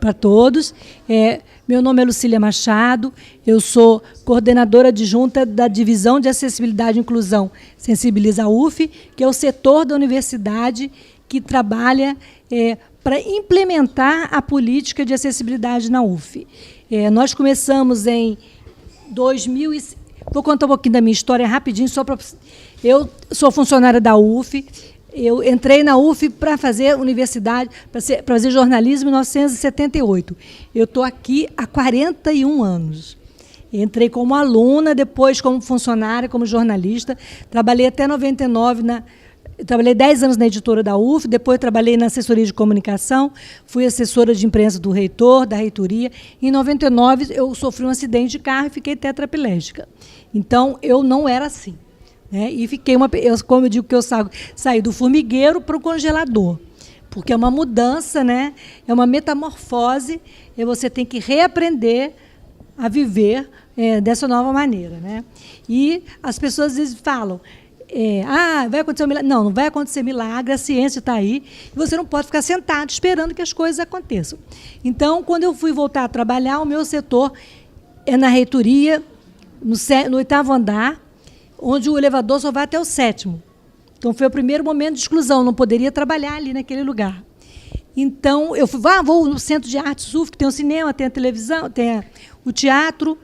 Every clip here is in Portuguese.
para todos. Meu nome é Lucília Machado, eu sou coordenadora adjunta da Divisão de Acessibilidade e Inclusão Sensibiliza UF, que é o setor da universidade que trabalha para implementar a política de acessibilidade na UF. Nós começamos em 2000. Vou contar um pouquinho da minha história rapidinho, só para. Eu sou funcionária da UF. Eu entrei na UF para fazer universidade, para fazer jornalismo em 1978. Eu estou aqui há 41 anos. Entrei como aluna, depois como funcionária, como jornalista. Trabalhei até 99 trabalhei 10 anos na editora da UF, depois trabalhei na assessoria de comunicação, fui assessora de imprensa do reitor, da reitoria. Em 99, eu sofri um acidente de carro e fiquei tetraplégica. Então, eu não era assim. E fiquei como eu digo que eu saí do formigueiro para o congelador, porque é uma mudança, né? É uma metamorfose, e você tem que reaprender a viver dessa nova maneira, né? E as pessoas às vezes falam, vai acontecer um milagre. Não, não vai acontecer milagre, a ciência está aí, e você não pode ficar sentado esperando que as coisas aconteçam. Então, quando eu fui voltar a trabalhar, o meu setor é na reitoria, no 8º andar, onde o elevador só vai até o 7º. Então, foi o primeiro momento de exclusão, não poderia trabalhar ali naquele lugar. Então, eu vou no Centro de Artes UF, que tem o cinema, tem a televisão, tem o teatro,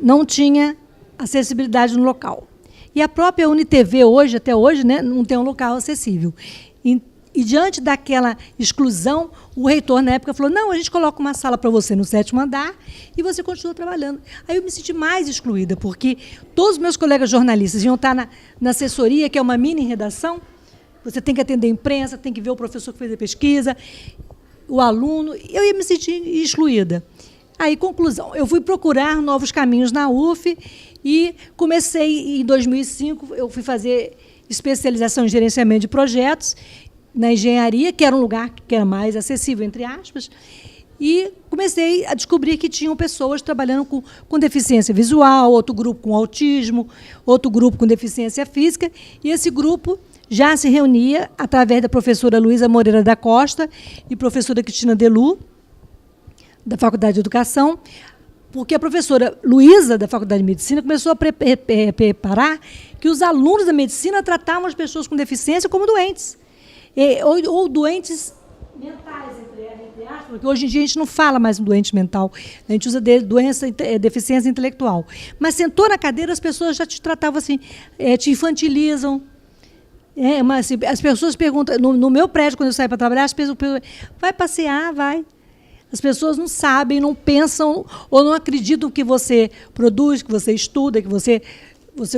não tinha acessibilidade no local. E a própria UniTV, até hoje, né, não tem um local acessível. E diante daquela exclusão, o reitor, na época, falou, não, a gente coloca uma sala para você no 7º andar e você continua trabalhando. Aí eu me senti mais excluída, porque todos os meus colegas jornalistas iam estar na assessoria, que é uma mini-redação. Você tem que atender a imprensa, tem que ver o professor que fez a pesquisa, o aluno. Eu ia me sentir excluída. Aí, conclusão, eu fui procurar novos caminhos na UF e comecei, em 2005, eu fui fazer especialização em gerenciamento de projetos, na engenharia, que era um lugar que era mais acessível, entre aspas, e comecei a descobrir que tinham pessoas trabalhando com deficiência visual, outro grupo com autismo, outro grupo com deficiência física, e esse grupo já se reunia através da professora Luísa Moreira da Costa e professora Cristina Delu, da Faculdade de Educação, porque a professora Luísa, da Faculdade de Medicina, começou a preparar que os alunos da medicina tratavam as pessoas com deficiência como doentes. Ou doentes mentais, entre aspas, porque hoje em dia a gente não fala mais em doente mental, a gente usa deficiência intelectual. Mas sentou na cadeira, as pessoas já te tratavam assim, te infantilizam. Mas, assim, as pessoas perguntam, no meu prédio, quando eu saio para trabalhar, as pessoas perguntam, vai passear, vai. As pessoas não sabem, não pensam ou não acreditam que você produz, que você estuda, que você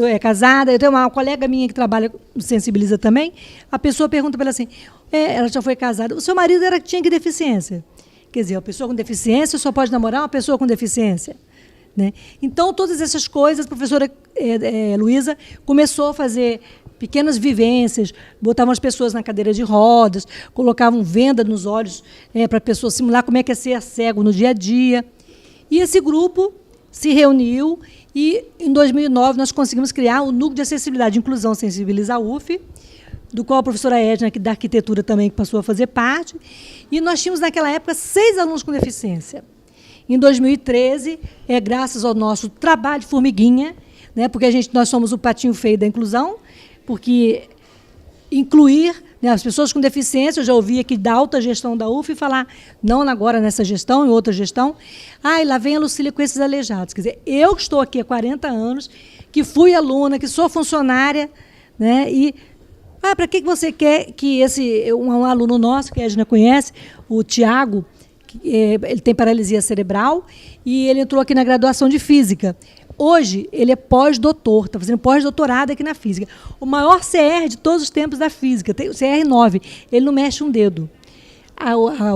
é casada. Eu tenho uma colega minha que trabalha no Sensibiliza também. A pessoa pergunta para ela assim, ela já foi casada, o seu marido tinha que deficiência? Quer dizer, a pessoa com deficiência só pode namorar uma pessoa com deficiência. Né? Então, todas essas coisas, a professora Luísa começou a fazer pequenas vivências, botavam as pessoas na cadeira de rodas, colocavam venda nos olhos para a pessoa simular como é que é ser cego no dia a dia. E esse grupo se reuniu e, em 2009, nós conseguimos criar o Núcleo de Acessibilidade e Inclusão Sensibiliza UF, do qual a professora Edna, da arquitetura também, que passou a fazer parte. E nós tínhamos, naquela época, 6 alunos com deficiência. Em 2013, graças ao nosso trabalho de formiguinha, né, porque nós somos o patinho feio da inclusão, porque incluir, né, as pessoas com deficiência, eu já ouvi aqui da alta gestão da UF falar, não agora nessa gestão, em outra gestão, lá vem a Lucília com esses aleijados. Quer dizer, eu que estou aqui há 40 anos, que fui aluna, que sou funcionária, né, e para que você quer que um aluno nosso, que a Edna conhece, o Tiago, ele tem paralisia cerebral e ele entrou aqui na graduação de Física. Hoje, ele é pós-doutor, está fazendo pós-doutorado aqui na Física. O maior CR de todos os tempos da Física, tem o CR9, ele não mexe um dedo.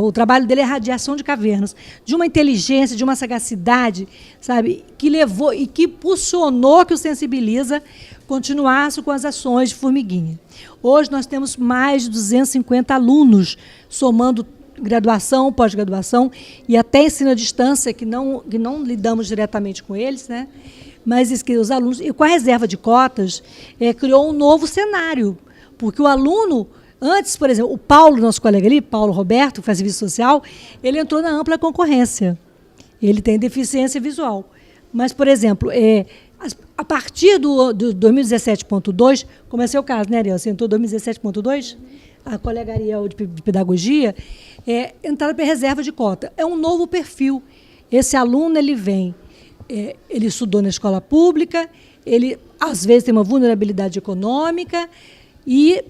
O trabalho dele é radiação de cavernas, de uma inteligência, de uma sagacidade, sabe, que levou e que impulsionou que o Sensibiliza continuasse com as ações de formiguinha. Hoje nós temos mais de 250 alunos, somando graduação, pós-graduação e até ensino à distância, que não lidamos diretamente com eles, né? Mas os alunos, e com a reserva de cotas, criou um novo cenário, porque o aluno Antes, por exemplo, o Paulo, nosso colega ali, Paulo Roberto, que faz serviço social, ele entrou na ampla concorrência. Ele tem deficiência visual. Mas, por exemplo, a partir do 2017.2, como é seu caso, né, Ariel? Você entrou em 2017.2? A colega Ariel de pedagogia, entraram para reserva de cota. É um novo perfil. Esse aluno, ele vem, ele estudou na escola pública, ele, às vezes, tem uma vulnerabilidade econômica e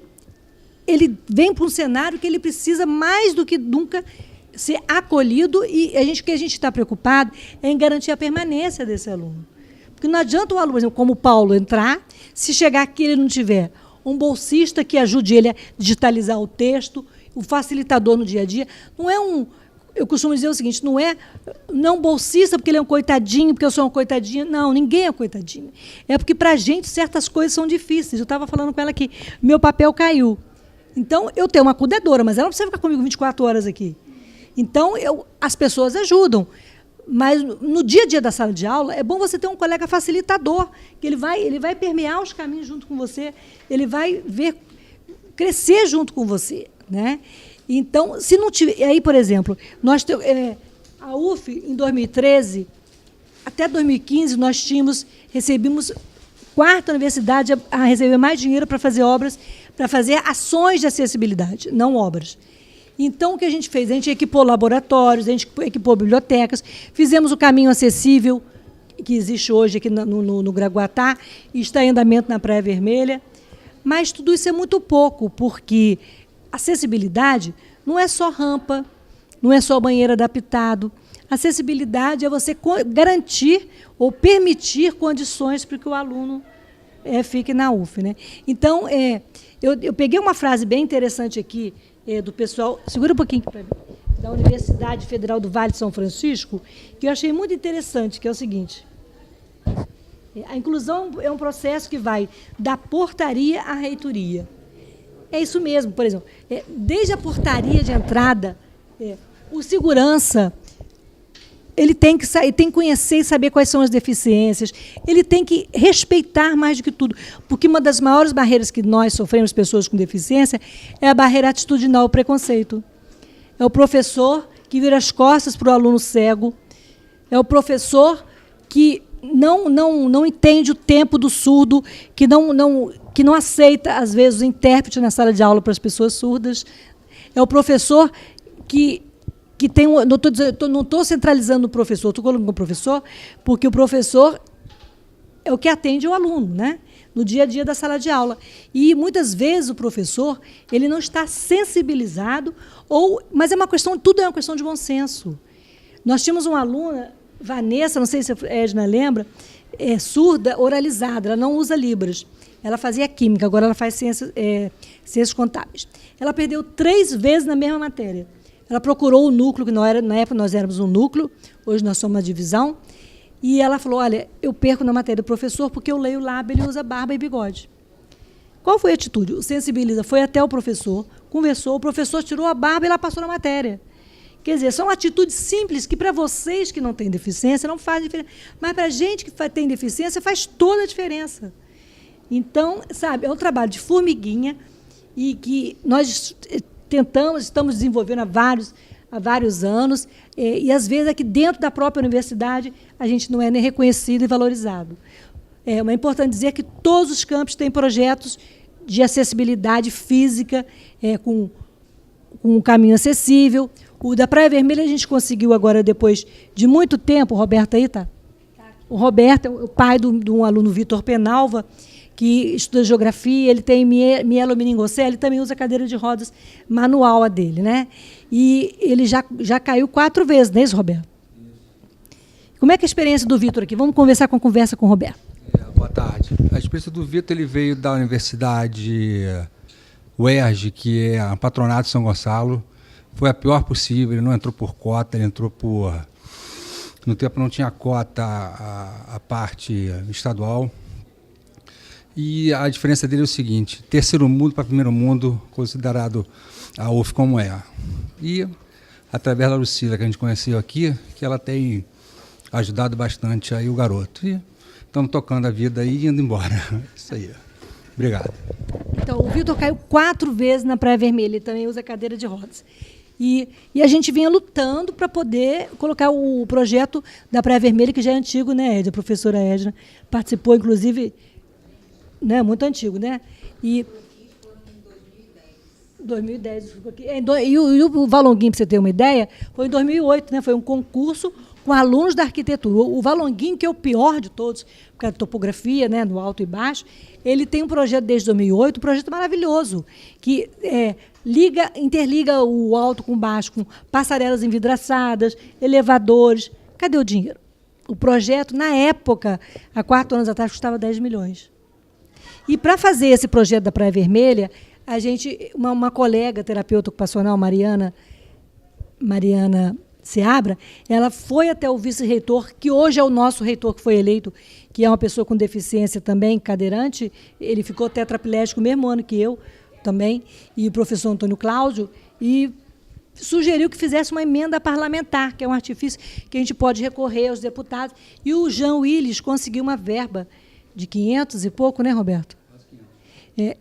ele vem para um cenário que ele precisa, mais do que nunca, ser acolhido e o que a gente está preocupado é em garantir a permanência desse aluno. Porque não adianta o aluno, por exemplo, como o Paulo, entrar, se chegar aqui e ele não tiver um bolsista que ajude ele a digitalizar o texto, o facilitador no dia a dia. Não é eu costumo dizer o seguinte, não é não bolsista porque ele é um coitadinho, porque eu sou uma coitadinha. Não, ninguém é coitadinho. É porque, para a gente, certas coisas são difíceis. Eu estava falando com ela que meu papel caiu. Então, eu tenho uma cuidadora, mas ela não precisa ficar comigo 24 horas aqui. Então, as pessoas ajudam. Mas, no dia a dia da sala de aula, é bom você ter um colega facilitador, que ele vai permear os caminhos junto com você, ele vai ver crescer junto com você, né? Então, se não tiver... Aí, por exemplo, a UF, em 2013, até 2015, nós recebemos quarta universidade a receber mais dinheiro para fazer obras, para fazer ações de acessibilidade, não obras. Então, o que a gente fez? A gente equipou laboratórios, a gente equipou bibliotecas, fizemos o caminho acessível, que existe hoje aqui no Gragoatá, e está em andamento na Praia Vermelha. Mas tudo isso é muito pouco, porque acessibilidade não é só rampa, não é só banheiro adaptado. Acessibilidade é você garantir ou permitir condições para que o aluno fique na UF, né? Então, eu peguei uma frase bem interessante aqui, do pessoal, segura um pouquinho para mim, da Universidade Federal do Vale de São Francisco, que eu achei muito interessante, que é o seguinte: a inclusão é um processo que vai da portaria à reitoria. É isso mesmo, por exemplo, desde a portaria de entrada, o segurança, ele tem que conhecer e saber quais são as deficiências, ele tem que respeitar mais do que tudo, porque uma das maiores barreiras que nós sofremos, pessoas com deficiência, é a barreira atitudinal, ao preconceito. É o professor que vira as costas para o aluno cego, é o professor que não entende o tempo do surdo, que não aceita, às vezes, o intérprete na sala de aula para as pessoas surdas, é o professor que tem... Não estou centralizando o professor, estou colocando o professor, porque o professor é o que atende o aluno, né? No dia a dia da sala de aula. E, muitas vezes, o professor ele não está sensibilizado, mas tudo é uma questão de bom senso. Nós tínhamos uma aluna, Vanessa, não sei se a Edna lembra, surda, oralizada, ela não usa Libras. Ela fazia química, agora ela faz ciências contábeis. Ela perdeu 3 vezes na mesma matéria. Ela procurou o núcleo, que na época nós éramos um núcleo, hoje nós somos uma divisão, e ela falou, olha, eu perco na matéria do professor porque eu leio lábio, ele usa barba e bigode. Qual foi a atitude? O Sensibiliza foi até o professor, conversou, o professor tirou a barba e ela passou na matéria. Quer dizer, são atitudes simples que, para vocês que não têm deficiência, não faz diferença, mas para a gente que tem deficiência, faz toda a diferença. Então, sabe, é um trabalho de formiguinha e que nós estamos desenvolvendo há vários anos, e às vezes aqui dentro da própria universidade a gente não é nem reconhecido e valorizado. É importante dizer que todos os campos têm projetos de acessibilidade física, com um caminho acessível. O da Praia Vermelha a gente conseguiu agora, depois de muito tempo, o Roberto aí está? O Roberto é o pai de um aluno, Vitor Penalva, que estuda geografia, ele tem mielomeningocele, ele também usa cadeira de rodas manual a dele, né? E ele já caiu 4 vezes, não é isso, Roberto? Como é que é a experiência do Vitor aqui? Vamos conversar com o Roberto. Boa tarde. A experiência do Vitor, ele veio da Universidade UERJ, que é a Patronato de São Gonçalo. Foi a pior possível, ele não entrou por cota, ele entrou por... No tempo não tinha cota a parte estadual. E a diferença dele é o seguinte: terceiro mundo para primeiro mundo, considerado a UF como é. E, através da Lucila, que a gente conheceu aqui, que ela tem ajudado bastante aí o garoto. E estamos tocando a vida aí e indo embora. Isso aí. Obrigado. Então, Então, o Vitor caiu 4 vezes na Praia Vermelha, ele também usa cadeira de rodas. E a gente vinha lutando para poder colocar o projeto da Praia Vermelha, que já é antigo, né, Edna? A professora Edna participou, inclusive, né, muito antigo, né? E 2010. E o Valonguinho, para você ter uma ideia, foi em 2008, né? Foi um concurso com alunos da arquitetura. O Valonguinho, que é o pior de todos, porque a topografia, né, no alto e baixo, ele tem um projeto desde 2008, um projeto maravilhoso, que interliga o alto com o baixo, com passarelas envidraçadas, elevadores. Cadê o dinheiro? O projeto, na época, há 4 anos atrás, custava 10 milhões. E para fazer esse projeto da Praia Vermelha, a gente, uma colega terapeuta ocupacional, Mariana Seabra, ela foi até o vice-reitor, que hoje é o nosso reitor que foi eleito, que é uma pessoa com deficiência também, cadeirante. Ele ficou tetraplégico o mesmo ano que eu também, e o professor Antônio Cláudio, e sugeriu que fizesse uma emenda parlamentar, que é um artifício que a gente pode recorrer aos deputados. E o Jean Willis conseguiu uma verba de 500 e pouco, né, Roberto?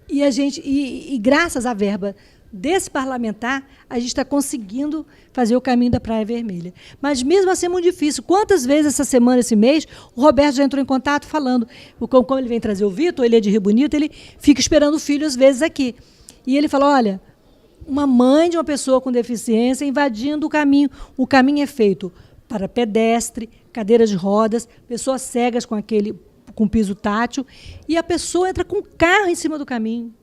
E graças à verba desse parlamentar, a gente está conseguindo fazer o caminho da Praia Vermelha. Mas, mesmo assim, é muito difícil. Quantas vezes essa semana, esse mês, o Roberto já entrou em contato falando, como ele vem trazer o Vitor, ele é de Rio Bonito, ele fica esperando o filho, às vezes, aqui. E ele falou, olha, uma mãe de uma pessoa com deficiência invadindo o caminho. O caminho é feito para pedestre, cadeiras de rodas, pessoas cegas com piso tátil, e a pessoa entra com o carro em cima do caminho.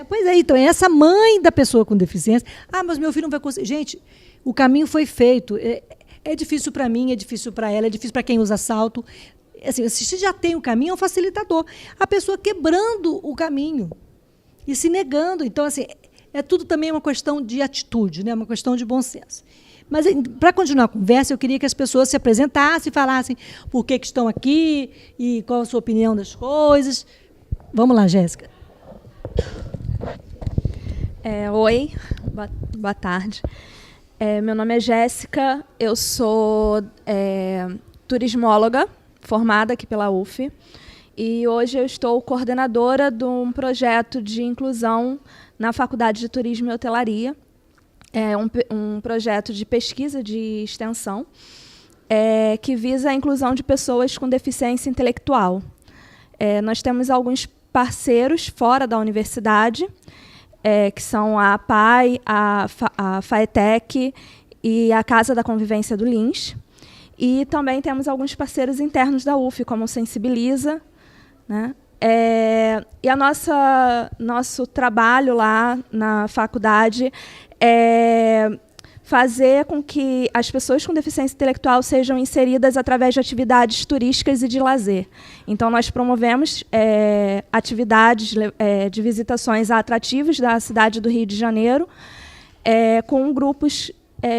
Pois é, então, é essa mãe da pessoa com deficiência. Ah, mas meu filho não vai conseguir. Gente, o caminho foi feito. É difícil para mim, é difícil para ela, é difícil para quem usa salto. Assim, se já tem o caminho, é um facilitador. A pessoa quebrando o caminho e se negando. Então, assim, é tudo também uma questão de atitude, né? Uma questão de bom senso. Mas, para continuar a conversa, eu queria que as pessoas se apresentassem, falassem por que estão aqui e qual a sua opinião das coisas. Vamos lá, Jéssica. Oi, boa tarde. Meu nome é Jéssica, eu sou turismóloga, formada aqui pela UF, e hoje eu estou coordenadora de um projeto de inclusão na Faculdade de Turismo e Hotelaria. É um projeto de pesquisa de extensão que visa a inclusão de pessoas com deficiência intelectual. Nós temos alguns parceiros fora da universidade, que são a APAI, a FAETEC e a Casa da Convivência do Lins. E também temos alguns parceiros internos da UF, como o Sensibiliza, né? E nosso trabalho lá na faculdade é fazer com que as pessoas com deficiência intelectual sejam inseridas através de atividades turísticas e de lazer. Então, nós promovemos atividades de visitações a atrativos da cidade do Rio de Janeiro com grupos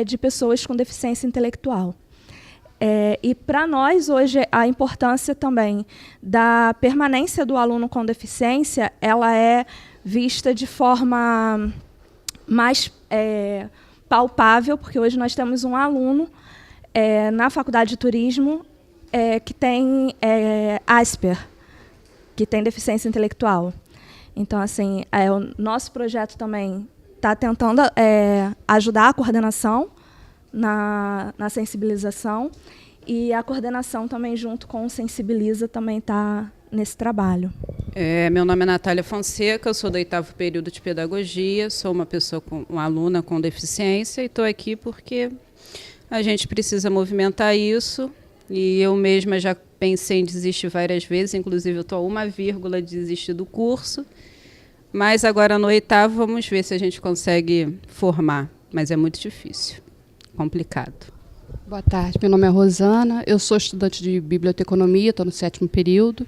de pessoas com deficiência intelectual. E, para nós, hoje, a importância também da permanência do aluno com deficiência, ela é vista de forma mais palpável, porque hoje nós temos um aluno na Faculdade de Turismo que tem Asper, que tem deficiência intelectual. Então, assim, o nosso projeto também está tentando ajudar a coordenação na sensibilização, e a coordenação também, junto com o Sensibiliza, também está nesse trabalho. Meu nome é Natália Fonseca, eu sou do 8º período de pedagogia, sou uma aluna com deficiência, e estou aqui porque a gente precisa movimentar isso, e eu mesma já pensei em desistir várias vezes, inclusive eu estou a 1 vírgula de desistir do curso, mas agora no 8º vamos ver se a gente consegue formar, mas é muito difícil, complicado. Boa tarde, meu nome é Rosana, eu sou estudante de biblioteconomia, estou no 7º período,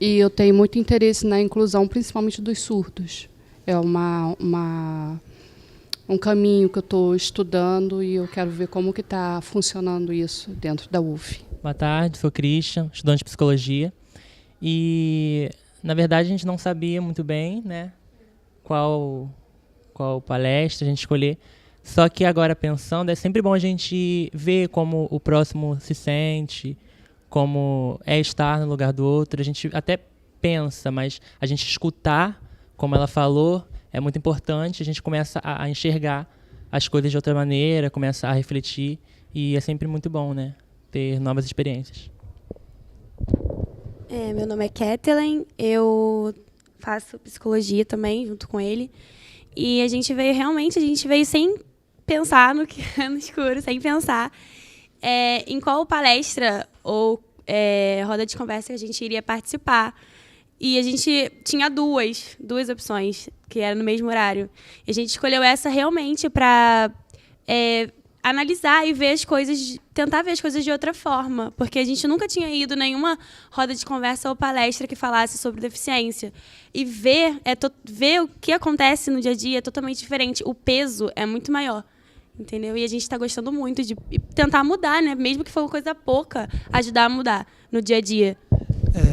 e eu tenho muito interesse na inclusão, principalmente dos surdos. É um caminho que eu estou estudando e eu quero ver como que está funcionando isso dentro da UF. Boa tarde, sou Christian, estudante de psicologia. E, na verdade, a gente não sabia muito bem, né, qual palestra a gente escolher. Só que agora, pensando, é sempre bom a gente ver como o próximo se sente, como é estar no lugar do outro. A gente até pensa, mas a gente escutar, como ela falou, é muito importante. A gente começa a enxergar as coisas de outra maneira, começa a refletir, e é sempre muito bom, né? Ter novas experiências. Meu nome é Kathleen, eu faço psicologia também, junto com ele. E a gente veio sem pensar no escuro, sem pensar em qual palestra ou roda de conversa que a gente iria participar. E a gente tinha duas opções, que eram no mesmo horário. E a gente escolheu essa realmente para analisar e ver as coisas, tentar ver as coisas de outra forma. Porque a gente nunca tinha ido nenhuma roda de conversa ou palestra que falasse sobre deficiência. E ver o que acontece no dia a dia é totalmente diferente. O peso é muito maior. Entendeu? E a gente está gostando muito de tentar mudar, né? Mesmo que for uma coisa pouca, ajudar a mudar no dia a dia.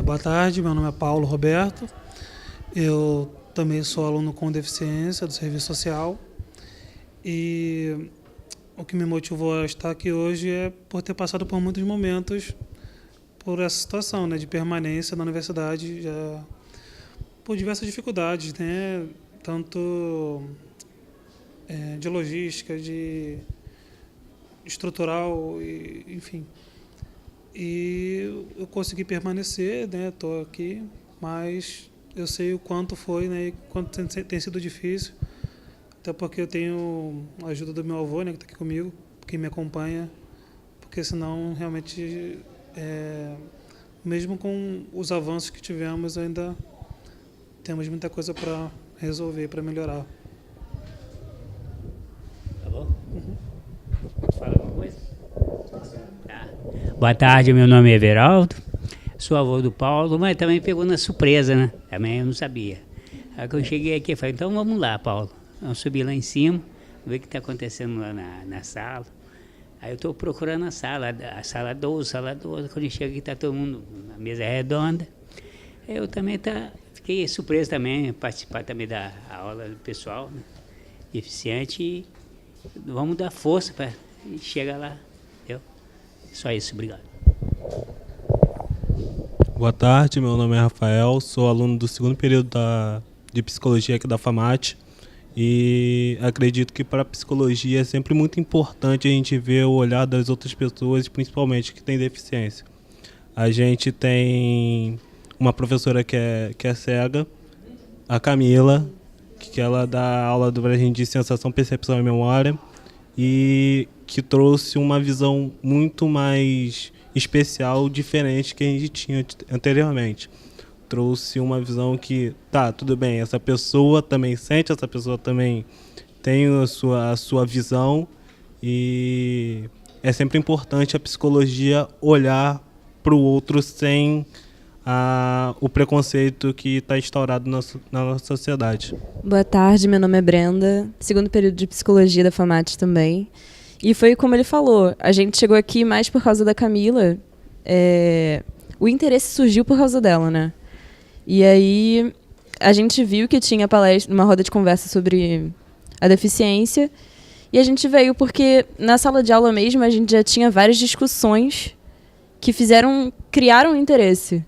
Boa tarde, meu nome é Paulo Roberto. Eu também sou aluno com deficiência do Serviço Social. E o que me motivou a estar aqui hoje é por ter passado por muitos momentos por essa situação, né, de permanência na universidade, já por diversas dificuldades, né? Tanto de logística, de estrutural, enfim. E eu consegui permanecer, né? Estou aqui, mas eu sei o quanto foi, né? E quanto tem sido difícil, até porque eu tenho a ajuda do meu avô, né? Que está aqui comigo, que me acompanha, porque senão realmente, mesmo com os avanços que tivemos, ainda temos muita coisa para resolver, para melhorar. Fala alguma coisa? Tá. Boa tarde, meu nome é Everaldo, sou avô do Paulo, mas também pegou na surpresa, né? Também eu não sabia. Aí que eu cheguei aqui, eu falei, então vamos lá, Paulo. Vamos subir lá em cima, ver o que está acontecendo lá na sala. Aí eu estou procurando a sala 12. Quando eu chego aqui, está todo mundo na mesa redonda. Eu também fiquei surpreso também, participar também da aula do pessoal, né? Deficiente, e vamos dar força para chegar lá, entendeu? Só isso, obrigado. Boa tarde, meu nome é Rafael, sou aluno do 2º período de psicologia aqui da FAMAT, e acredito que para a psicologia é sempre muito importante a gente ver o olhar das outras pessoas, principalmente que têm deficiência. A gente tem uma professora que é cega, a Camila, que ela dá aula pra gente de sensação, percepção e memória, e que trouxe uma visão muito mais especial, diferente que a gente tinha anteriormente. Trouxe uma visão que, tudo bem, essa pessoa também sente, essa pessoa também tem a sua visão, e é sempre importante a psicologia olhar para o outro sem o preconceito que está instaurado na nossa sociedade. Boa tarde, meu nome é Brenda, 2º período de psicologia da FAMAT também. E foi como ele falou, a gente chegou aqui mais por causa da Camila, o interesse surgiu por causa dela, né? E aí a gente viu que tinha palestra, uma roda de conversa sobre a deficiência, e a gente veio porque na sala de aula mesmo a gente já tinha várias discussões que criaram interesse.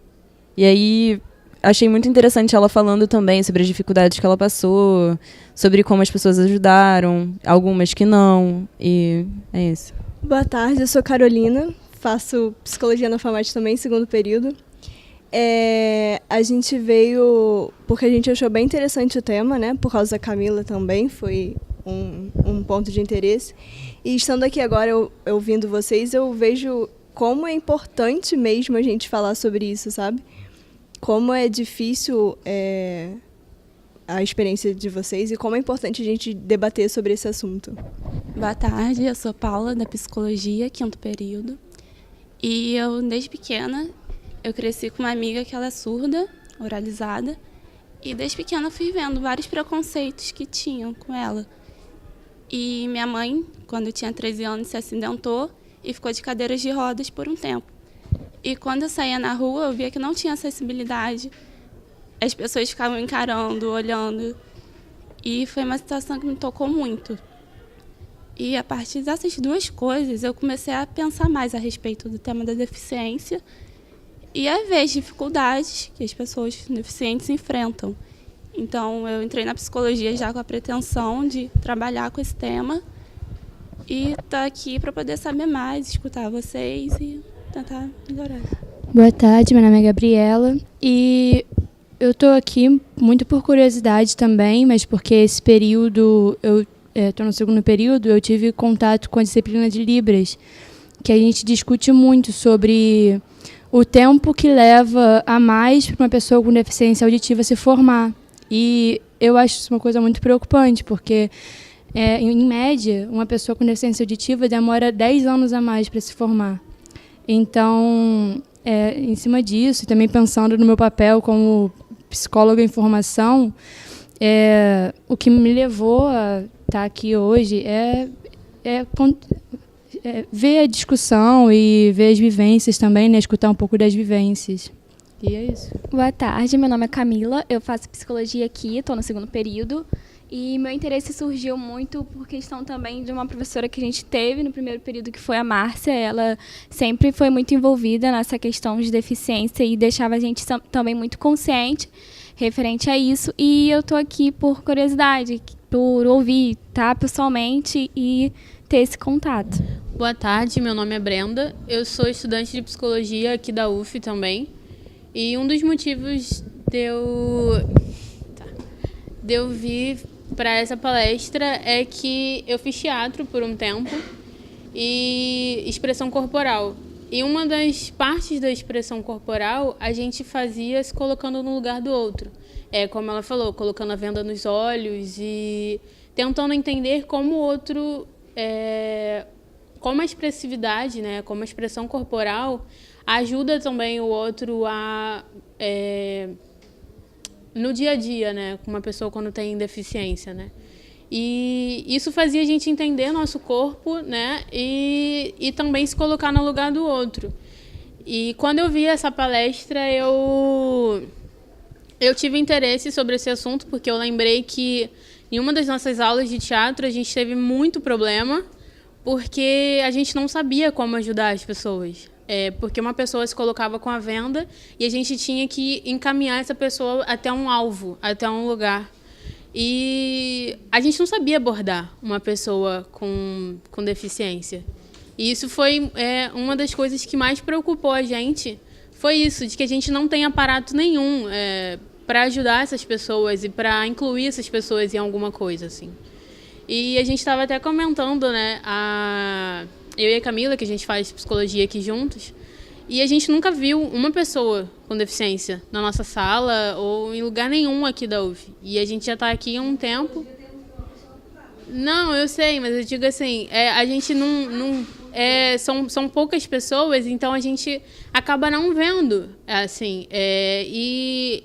E aí achei muito interessante ela falando também sobre as dificuldades que ela passou, sobre como as pessoas ajudaram, algumas que não, e é isso. Boa tarde, eu sou Carolina, faço psicologia na FAMAT também, 2º período. A gente veio porque a gente achou bem interessante o tema, né? Por causa da Camila também, foi um ponto de interesse. E estando aqui agora, eu ouvindo vocês, eu vejo como é importante mesmo a gente falar sobre isso, sabe? Como é difícil a experiência de vocês e como é importante a gente debater sobre esse assunto. Boa tarde, eu sou Paula, da Psicologia, 5º período. E eu, desde pequena, eu cresci com uma amiga que ela é surda, oralizada. E desde pequena eu fui vendo vários preconceitos que tinham com ela. E minha mãe, quando eu tinha 13 anos, se acidentou e ficou de cadeiras de rodas por um tempo. E quando eu saía na rua, eu via que não tinha acessibilidade. As pessoas ficavam encarando, olhando. E foi uma situação que me tocou muito. E a partir dessas duas coisas, eu comecei a pensar mais a respeito do tema da deficiência e a ver as dificuldades que as pessoas deficientes enfrentam. Então, eu entrei na psicologia já com a pretensão de trabalhar com esse tema e estar aqui para poder saber mais, escutar vocês e tentar melhorar. Boa tarde, meu nome é Gabriela e eu estou aqui muito por curiosidade também, mas porque esse período, eu estou no segundo período, eu tive contato com a disciplina de Libras, que a gente discute muito sobre o tempo que leva a mais para uma pessoa com deficiência auditiva se formar. E eu acho isso uma coisa muito preocupante, porque, em média, uma pessoa com deficiência auditiva demora 10 anos a mais para se formar. Então, em cima disso, e também pensando no meu papel como psicóloga em formação, o que me levou a estar aqui hoje é ver a discussão e ver as vivências também, né? Escutar um pouco das vivências. E é isso. Boa tarde, meu nome é Camila, eu faço psicologia aqui, estou no segundo período. E meu interesse surgiu muito por questão também de uma professora que a gente teve no primeiro período, que foi a Márcia. Ela sempre foi muito envolvida nessa questão de deficiência e deixava a gente também muito consciente referente a isso. E eu estou aqui por curiosidade, por ouvir, tá, pessoalmente e ter esse contato. Boa tarde, meu nome é Brenda, eu sou estudante de psicologia aqui da UF também. E um dos motivos de eu vir para essa palestra é que eu fiz teatro por um tempo e expressão corporal. E uma das partes da expressão corporal a gente fazia se colocando no lugar do outro. Como ela falou, colocando a venda nos olhos e tentando entender como o outro, como a expressividade, né, como a expressão corporal ajuda também o outro a no dia a dia, né, com uma pessoa quando tem deficiência, né? E isso fazia a gente entender nosso corpo, né, e também se colocar no lugar do outro. E quando eu vi essa palestra, eu tive interesse sobre esse assunto, porque eu lembrei que em uma das nossas aulas de teatro a gente teve muito problema, porque a gente não sabia como ajudar as pessoas. Porque uma pessoa se colocava com a venda e a gente tinha que encaminhar essa pessoa até um alvo, até um lugar. E a gente não sabia abordar uma pessoa com deficiência. E isso foi uma das coisas que mais preocupou a gente, foi isso, de que a gente não tem aparato nenhum para ajudar essas pessoas e para incluir essas pessoas em alguma coisa, assim. E a gente estava até comentando, né, eu e a Camila, que a gente faz psicologia aqui juntos, e a gente nunca viu uma pessoa com deficiência na nossa sala ou em lugar nenhum aqui da UF. E a gente já está aqui há um tempo. Não, eu sei, mas eu digo assim, a gente não são poucas pessoas, então a gente acaba não vendo, assim, e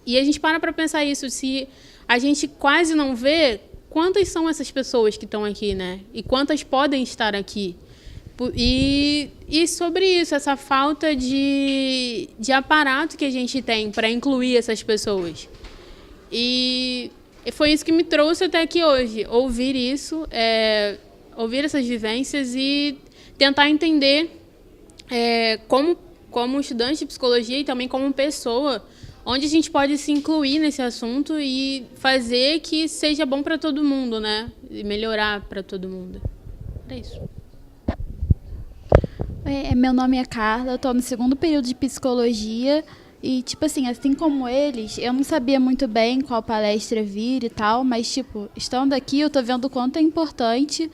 a gente para pensar isso, se a gente quase não vê, quantas são essas pessoas que estão aqui, né? E quantas podem estar aqui? E sobre isso, essa falta de aparato que a gente tem para incluir essas pessoas. E foi isso que me trouxe até aqui hoje, ouvir isso, ouvir essas vivências e tentar entender como estudante de psicologia e também como pessoa, onde a gente pode se incluir nesse assunto e fazer que seja bom para todo mundo, né? E melhorar para todo mundo. É isso. Meu nome é Carla, eu estou no segundo período de psicologia e, tipo assim como eles, eu não sabia muito bem qual palestra vir e tal, mas, tipo, estando aqui, eu estou vendo o quanto é importante,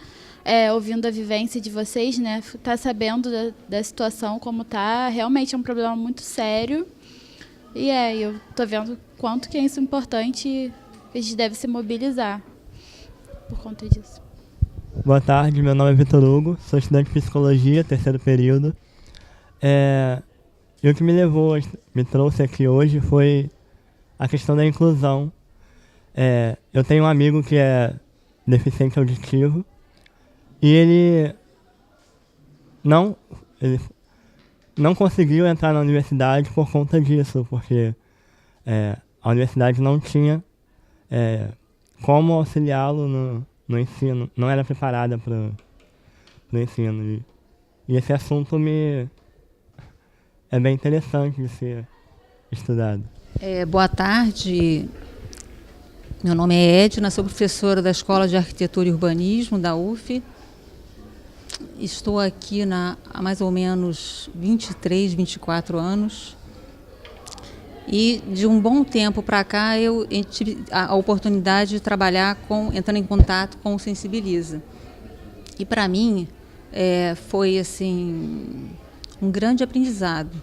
ouvindo a vivência de vocês, né, tá sabendo da situação como tá, realmente é um problema muito sério e eu estou vendo quanto que é isso importante e a gente deve se mobilizar por conta disso. Boa tarde, meu nome é Vitor Hugo, sou estudante de psicologia, terceiro período. E o que me trouxe aqui hoje foi a questão da inclusão. Eu tenho um amigo que é deficiente auditivo e ele não conseguiu entrar na universidade por conta disso, porque a universidade não tinha como auxiliá-lo no ensino, não era preparada para o ensino. E esse assunto é bem interessante de ser estudado. Boa tarde, meu nome é Edna, sou professora da Escola de Arquitetura e Urbanismo da UF. Estou aqui há mais ou menos 23, 24 anos. E de um bom tempo para cá eu tive a oportunidade de trabalhar entrando em contato com o Sensibiliza. E para mim foi assim um grande aprendizado.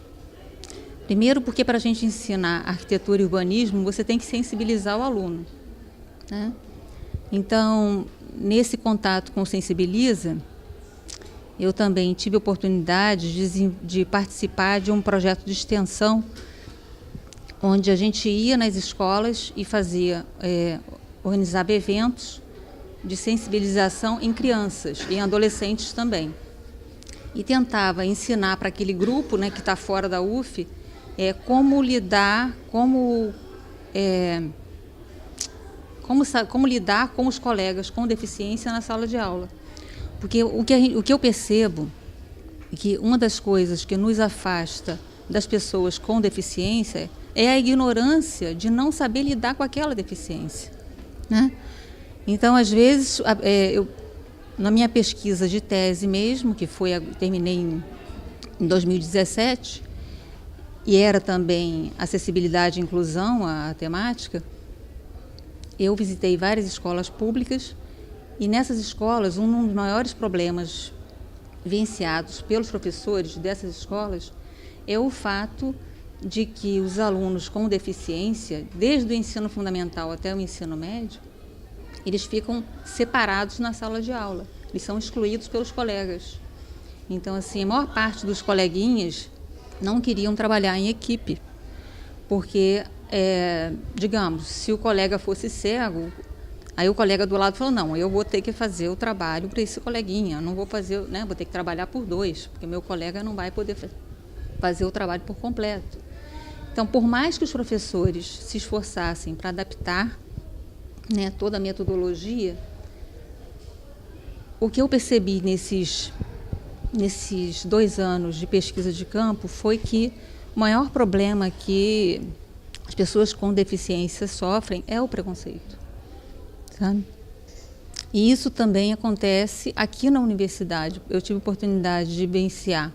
Primeiro porque para a gente ensinar arquitetura e urbanismo você tem que sensibilizar o aluno, né? Então nesse contato com o Sensibiliza eu também tive a oportunidade de participar de um projeto de extensão onde a gente ia nas escolas e organizava eventos de sensibilização em crianças e em adolescentes também. E tentava ensinar para aquele grupo, né, que está fora da UF, como lidar com os colegas com deficiência na sala de aula. Porque o que eu percebo é que uma das coisas que nos afasta das pessoas com deficiência é a ignorância de não saber lidar com aquela deficiência, né? Então, às vezes, na minha pesquisa de tese mesmo, que terminei em 2017, e era também acessibilidade e inclusão a temática, eu visitei várias escolas públicas e nessas escolas um dos maiores problemas vivenciados pelos professores dessas escolas é o fato de que os alunos com deficiência, desde o ensino fundamental até o ensino médio, eles ficam separados na sala de aula, eles são excluídos pelos colegas. Então, assim, a maior parte dos coleguinhas não queriam trabalhar em equipe, porque, digamos, se o colega fosse cego, aí o colega do lado falou, não, eu vou ter que fazer o trabalho para esse coleguinha, eu não vou fazer, né, vou ter que trabalhar por dois, porque meu colega não vai poder fazer o trabalho por completo. Então, por mais que os professores se esforçassem para adaptar, né, toda a metodologia, o que eu percebi nesses 2 anos de pesquisa de campo foi que o maior problema que as pessoas com deficiência sofrem é o preconceito, sabe? E isso também acontece aqui na universidade. Eu tive a oportunidade de vivenciar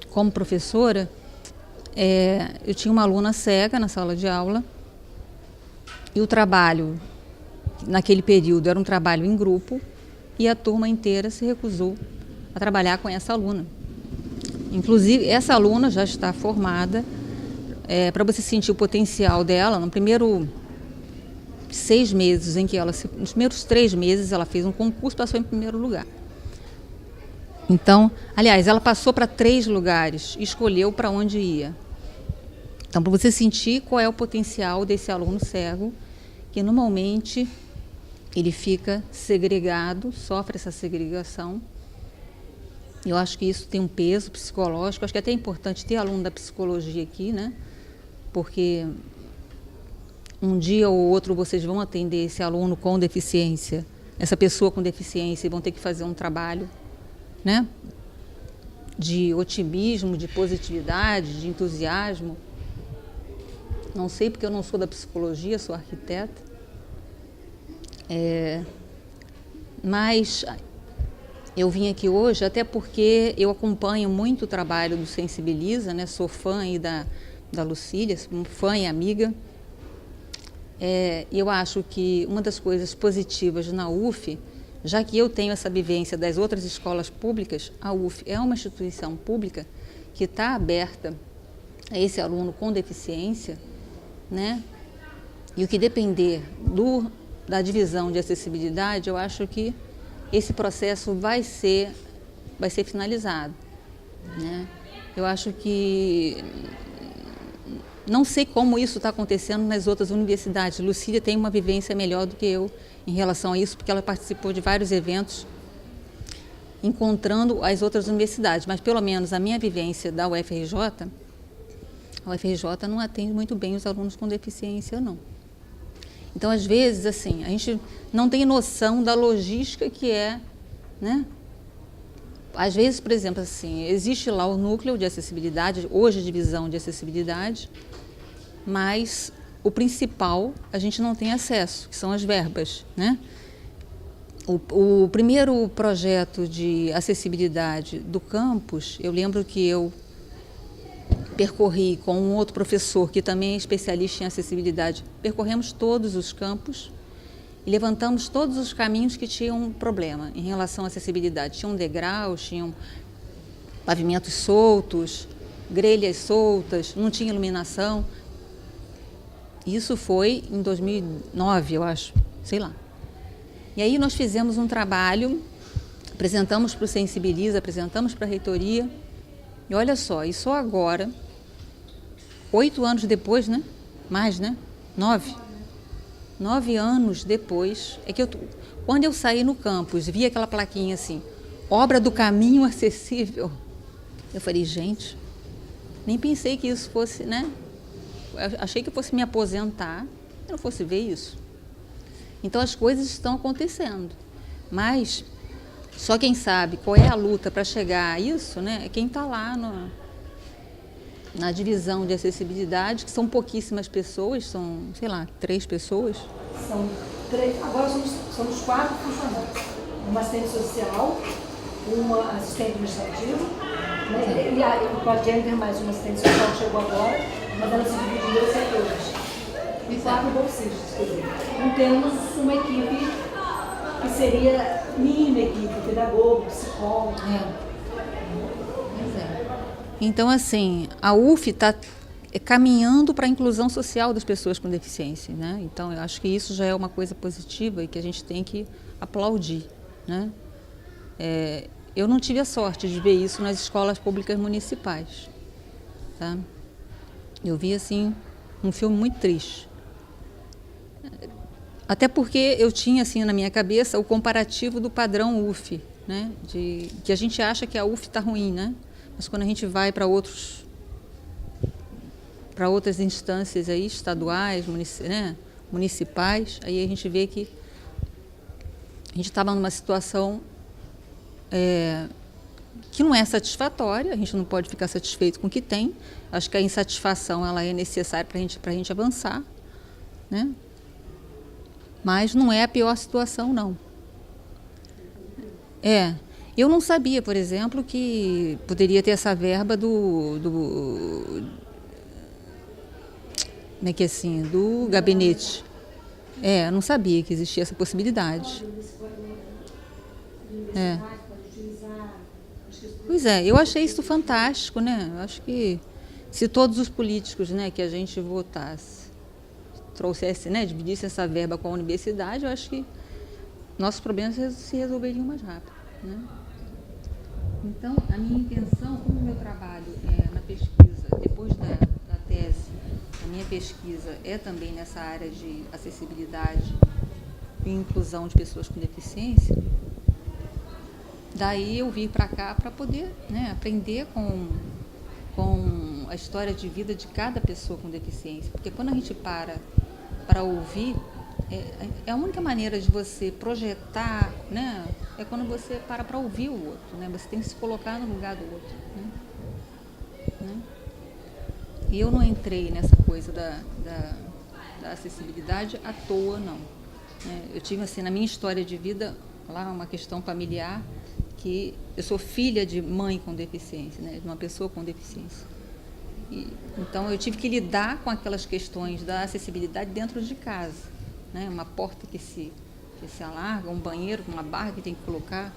como professora. Eu tinha uma aluna cega na sala de aula e o trabalho, naquele período, era um trabalho em grupo e a turma inteira se recusou a trabalhar com essa aluna. Inclusive, essa aluna já está formada. Para você sentir o potencial dela, no primeiro 6 meses em que nos primeiros 3 meses ela fez um concurso, passou em primeiro lugar. Então, aliás, ela passou para 3 lugares, escolheu para onde ia. Então, para você sentir qual é o potencial desse aluno cego, que normalmente ele fica segregado, sofre essa segregação. Eu acho que isso tem um peso psicológico, acho que até é importante ter aluno da psicologia aqui, né? Porque um dia ou outro vocês vão atender esse aluno com deficiência, essa pessoa com deficiência, e vão ter que fazer um trabalho, né, de otimismo, de positividade, de entusiasmo. Não sei porque eu não sou da psicologia, sou arquiteta. Mas eu vim aqui hoje até porque eu acompanho muito o trabalho do Sensibiliza, né? Sou fã aí da Lucília, fã e amiga. Eu acho que uma das coisas positivas na UF, já que eu tenho essa vivência das outras escolas públicas, a UF é uma instituição pública que está aberta a esse aluno com deficiência, né? E o que depender da divisão de acessibilidade, eu acho que esse processo vai ser finalizado, né? Eu acho que não sei como isso está acontecendo nas outras universidades. Lucília tem uma vivência melhor do que eu em relação a isso, porque ela participou de vários eventos encontrando as outras universidades, mas pelo menos a minha vivência da UFRJ, a UFRJ não atende muito bem os alunos com deficiência, não. Então, às vezes, assim, a gente não tem noção da logística que é, né, Às vezes, por exemplo, assim, existe lá o núcleo de acessibilidade, hoje a divisão de acessibilidade, mas o principal a gente não tem acesso, que são as verbas, né? O primeiro projeto de acessibilidade do campus, eu lembro que eu percorri com um outro professor que também é especialista em acessibilidade, percorremos todos os campos e levantamos todos os caminhos que tinham problema em relação à acessibilidade. Tinham degraus, tinham pavimentos soltos, grelhas soltas, não tinha iluminação. Isso foi em 2009, eu acho, sei lá. E aí nós fizemos um trabalho, apresentamos para o Sensibiliza, apresentamos para a reitoria, e olha só, e só agora, 8 anos depois, né? Mais, né? 9 anos depois, é que quando eu saí no campus, vi aquela plaquinha assim, obra do caminho acessível, eu falei, gente, nem pensei que isso fosse, né? Eu achei que eu fosse me aposentar, eu não fosse ver isso. Então as coisas estão acontecendo, mas só quem sabe qual é a luta para chegar a isso, né, é quem está lá na divisão de acessibilidade, que são pouquíssimas pessoas, são, sei lá, 3 pessoas. São 3, agora somos 4 funcionários. Uma assistente social, uma assistente administrativa, né, e com a Gender mais uma assistente social que chegou agora, mas ela se divide em 2 setores. E 4 bolsistas, quer dizer, não temos uma equipe que seria mínima equipe, pedagogo, psicólogo. Então, assim, a UF está caminhando para a inclusão social das pessoas com deficiência, né? Então, eu acho que isso já é uma coisa positiva e que a gente tem que aplaudir, né? Eu não tive a sorte de ver isso nas escolas públicas municipais, tá? Eu vi, assim, um filme muito triste. Até porque eu tinha, assim, na minha cabeça o comparativo do padrão UF, né? Que a gente acha que a UF está ruim, né? Mas quando a gente vai para outras instâncias aí, estaduais, municipais, aí a gente vê que a gente estava numa situação que não é satisfatória, a gente não pode ficar satisfeito com o que tem. Acho que a insatisfação ela é necessária para a gente avançar, né? Mas não é a pior situação, não. Eu não sabia, por exemplo, que poderia ter essa verba como é que é assim, do gabinete. Eu não sabia que existia essa possibilidade. Pois é, eu achei isso fantástico, né? Eu acho que se todos os políticos, né, que a gente votasse, trouxesse, né, dividisse essa verba com a universidade, eu acho que nossos problemas se resolveriam mais rápido, né? Então, a minha intenção, como o meu trabalho é na pesquisa, depois da tese, a minha pesquisa é também nessa área de acessibilidade e inclusão de pessoas com deficiência, daí eu vim para cá para poder, né, aprender com a história de vida de cada pessoa com deficiência, porque quando a gente para ouvir, é a única maneira de você projetar, né, é quando você para ouvir o outro, né, você tem que se colocar no lugar do outro, né? E eu não entrei nessa coisa da acessibilidade à toa, não, né? Eu tive, assim, na minha história de vida, lá uma questão familiar, que eu sou filha de mãe com deficiência, né, de uma pessoa com deficiência. Então, eu tive que lidar com aquelas questões da acessibilidade dentro de casa, né? Uma porta que se alarga, um banheiro com uma barra que tem que colocar.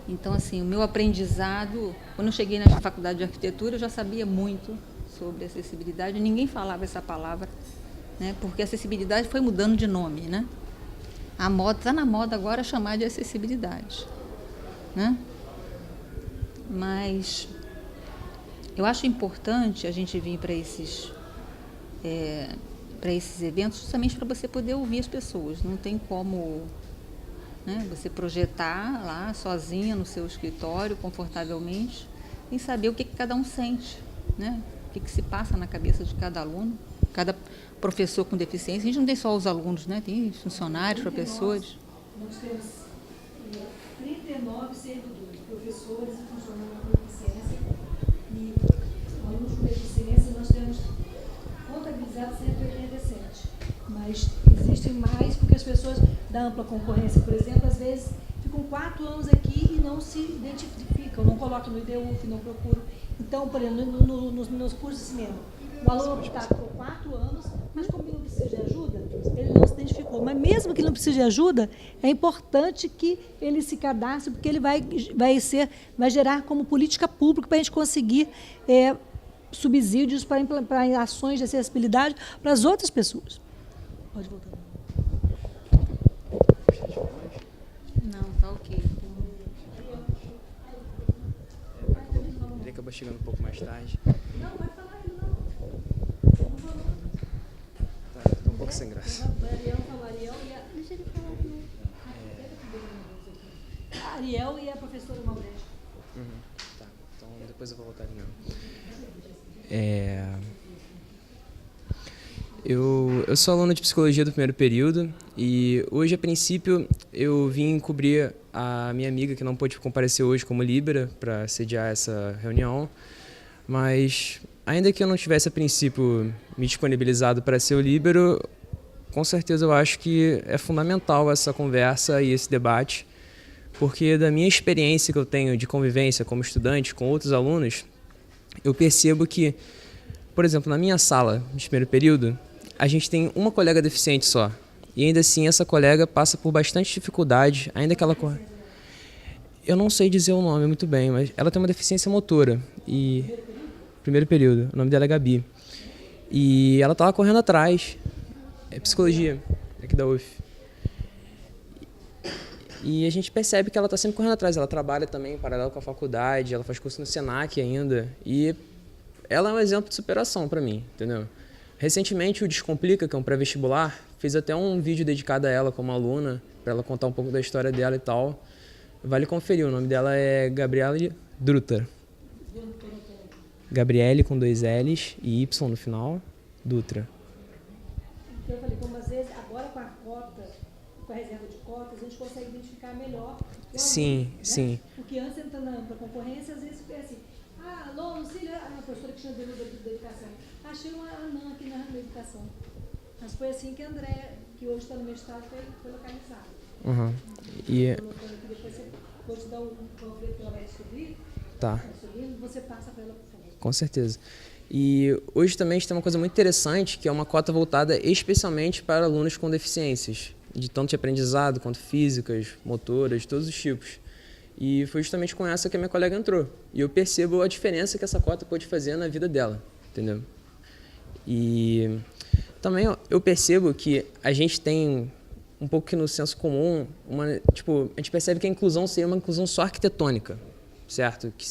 Então, assim, o meu aprendizado, quando eu cheguei na faculdade de arquitetura, eu já sabia muito sobre acessibilidade, ninguém falava essa palavra, né? Porque a acessibilidade foi mudando de nome, né? Está na moda agora chamar de acessibilidade, né? Mas eu acho importante a gente vir para esses eventos justamente para você poder ouvir as pessoas. Não tem como, né, você projetar lá sozinha no seu escritório, confortavelmente, e saber o que cada um sente, né? O que se passa na cabeça de cada aluno, cada professor com deficiência. A gente não tem só os alunos, né? Tem funcionários, professores. Nós temos 39 169 servidores, professores e funcionários com deficiência. E alunos com deficiência nós temos contabilizados 187. Mas existem mais porque as pessoas da ampla concorrência, por exemplo, às vezes ficam 4 anos aqui e não se identificam, não colocam no IDUF, não procuram. Então, por exemplo, nos cursos de cinema, o aluno optar por 4 anos, mas como ele não precisa de ajuda, ele não se identificou. Mas mesmo que ele não precise de ajuda, é importante que ele se cadastre, porque ele vai gerar como política pública para a gente conseguir subsídios para ações de acessibilidade para as outras pessoas. Pode voltar. Não, tá ok. Ele acabou chegando um pouco mais tarde. Não, vai falar ele não. Tá, tô um pouco sem graça. Deixa ele falar também. A Ariel e a professora Maurício. Tá, então depois eu vou voltar de novo. Eu sou aluno de psicologia do primeiro período e hoje, a princípio, eu vim cobrir a minha amiga que não pôde comparecer hoje como líbera para sediar essa reunião, mas ainda que eu não tivesse, a princípio, me disponibilizado para ser o líbero, com certeza eu acho que é fundamental essa conversa e esse debate, porque da minha experiência que eu tenho de convivência como estudante com outros alunos, eu percebo que, por exemplo, na minha sala de primeiro período, a gente tem uma colega deficiente só. E ainda assim essa colega passa por bastante dificuldade, ainda que ela corra. Eu não sei dizer o nome muito bem, mas ela tem uma deficiência motora. E primeiro período, o nome dela é Gabi. E ela estava correndo atrás. É psicologia, aqui da UF. E a gente percebe que ela está sempre correndo atrás. Ela trabalha também em paralelo com a faculdade, ela faz curso no Senac ainda. E ela é um exemplo de superação para mim, entendeu? Recentemente, o Descomplica, que é um pré-vestibular, fez até um vídeo dedicado a ela como aluna, para ela contar um pouco da história dela e tal. Vale conferir, o nome dela é Gabriele Drutter. Gabriele com 2 L's e Y no final, Dutra. Então eu falei, como às vezes, agora com a cota, com a reserva de cotas, a gente consegue identificar melhor o Sim, aluno, né? sim. Porque antes, entrando na ampla concorrência, às vezes é assim, alô, Lucília, a professora que tinha dúvida da educação, achei uma anã aqui na educação. Mas foi assim que a André, que hoje está no mestrado, foi localizada. Uhum. E depois você pode dar um panfleto que ela vai descobrir. Tá. Você passa para ela, por favor. Com certeza. E hoje também a gente tem uma coisa muito interessante, que é uma cota voltada especialmente para alunos com deficiências, de tanto de aprendizado quanto físicas, motoras, de todos os tipos. E foi justamente com essa que a minha colega entrou. E eu percebo a diferença que essa cota pode fazer na vida dela, entendeu? E também eu percebo que a gente tem um pouco que no senso comum, a gente percebe que a inclusão seria uma inclusão só arquitetônica, certo? Que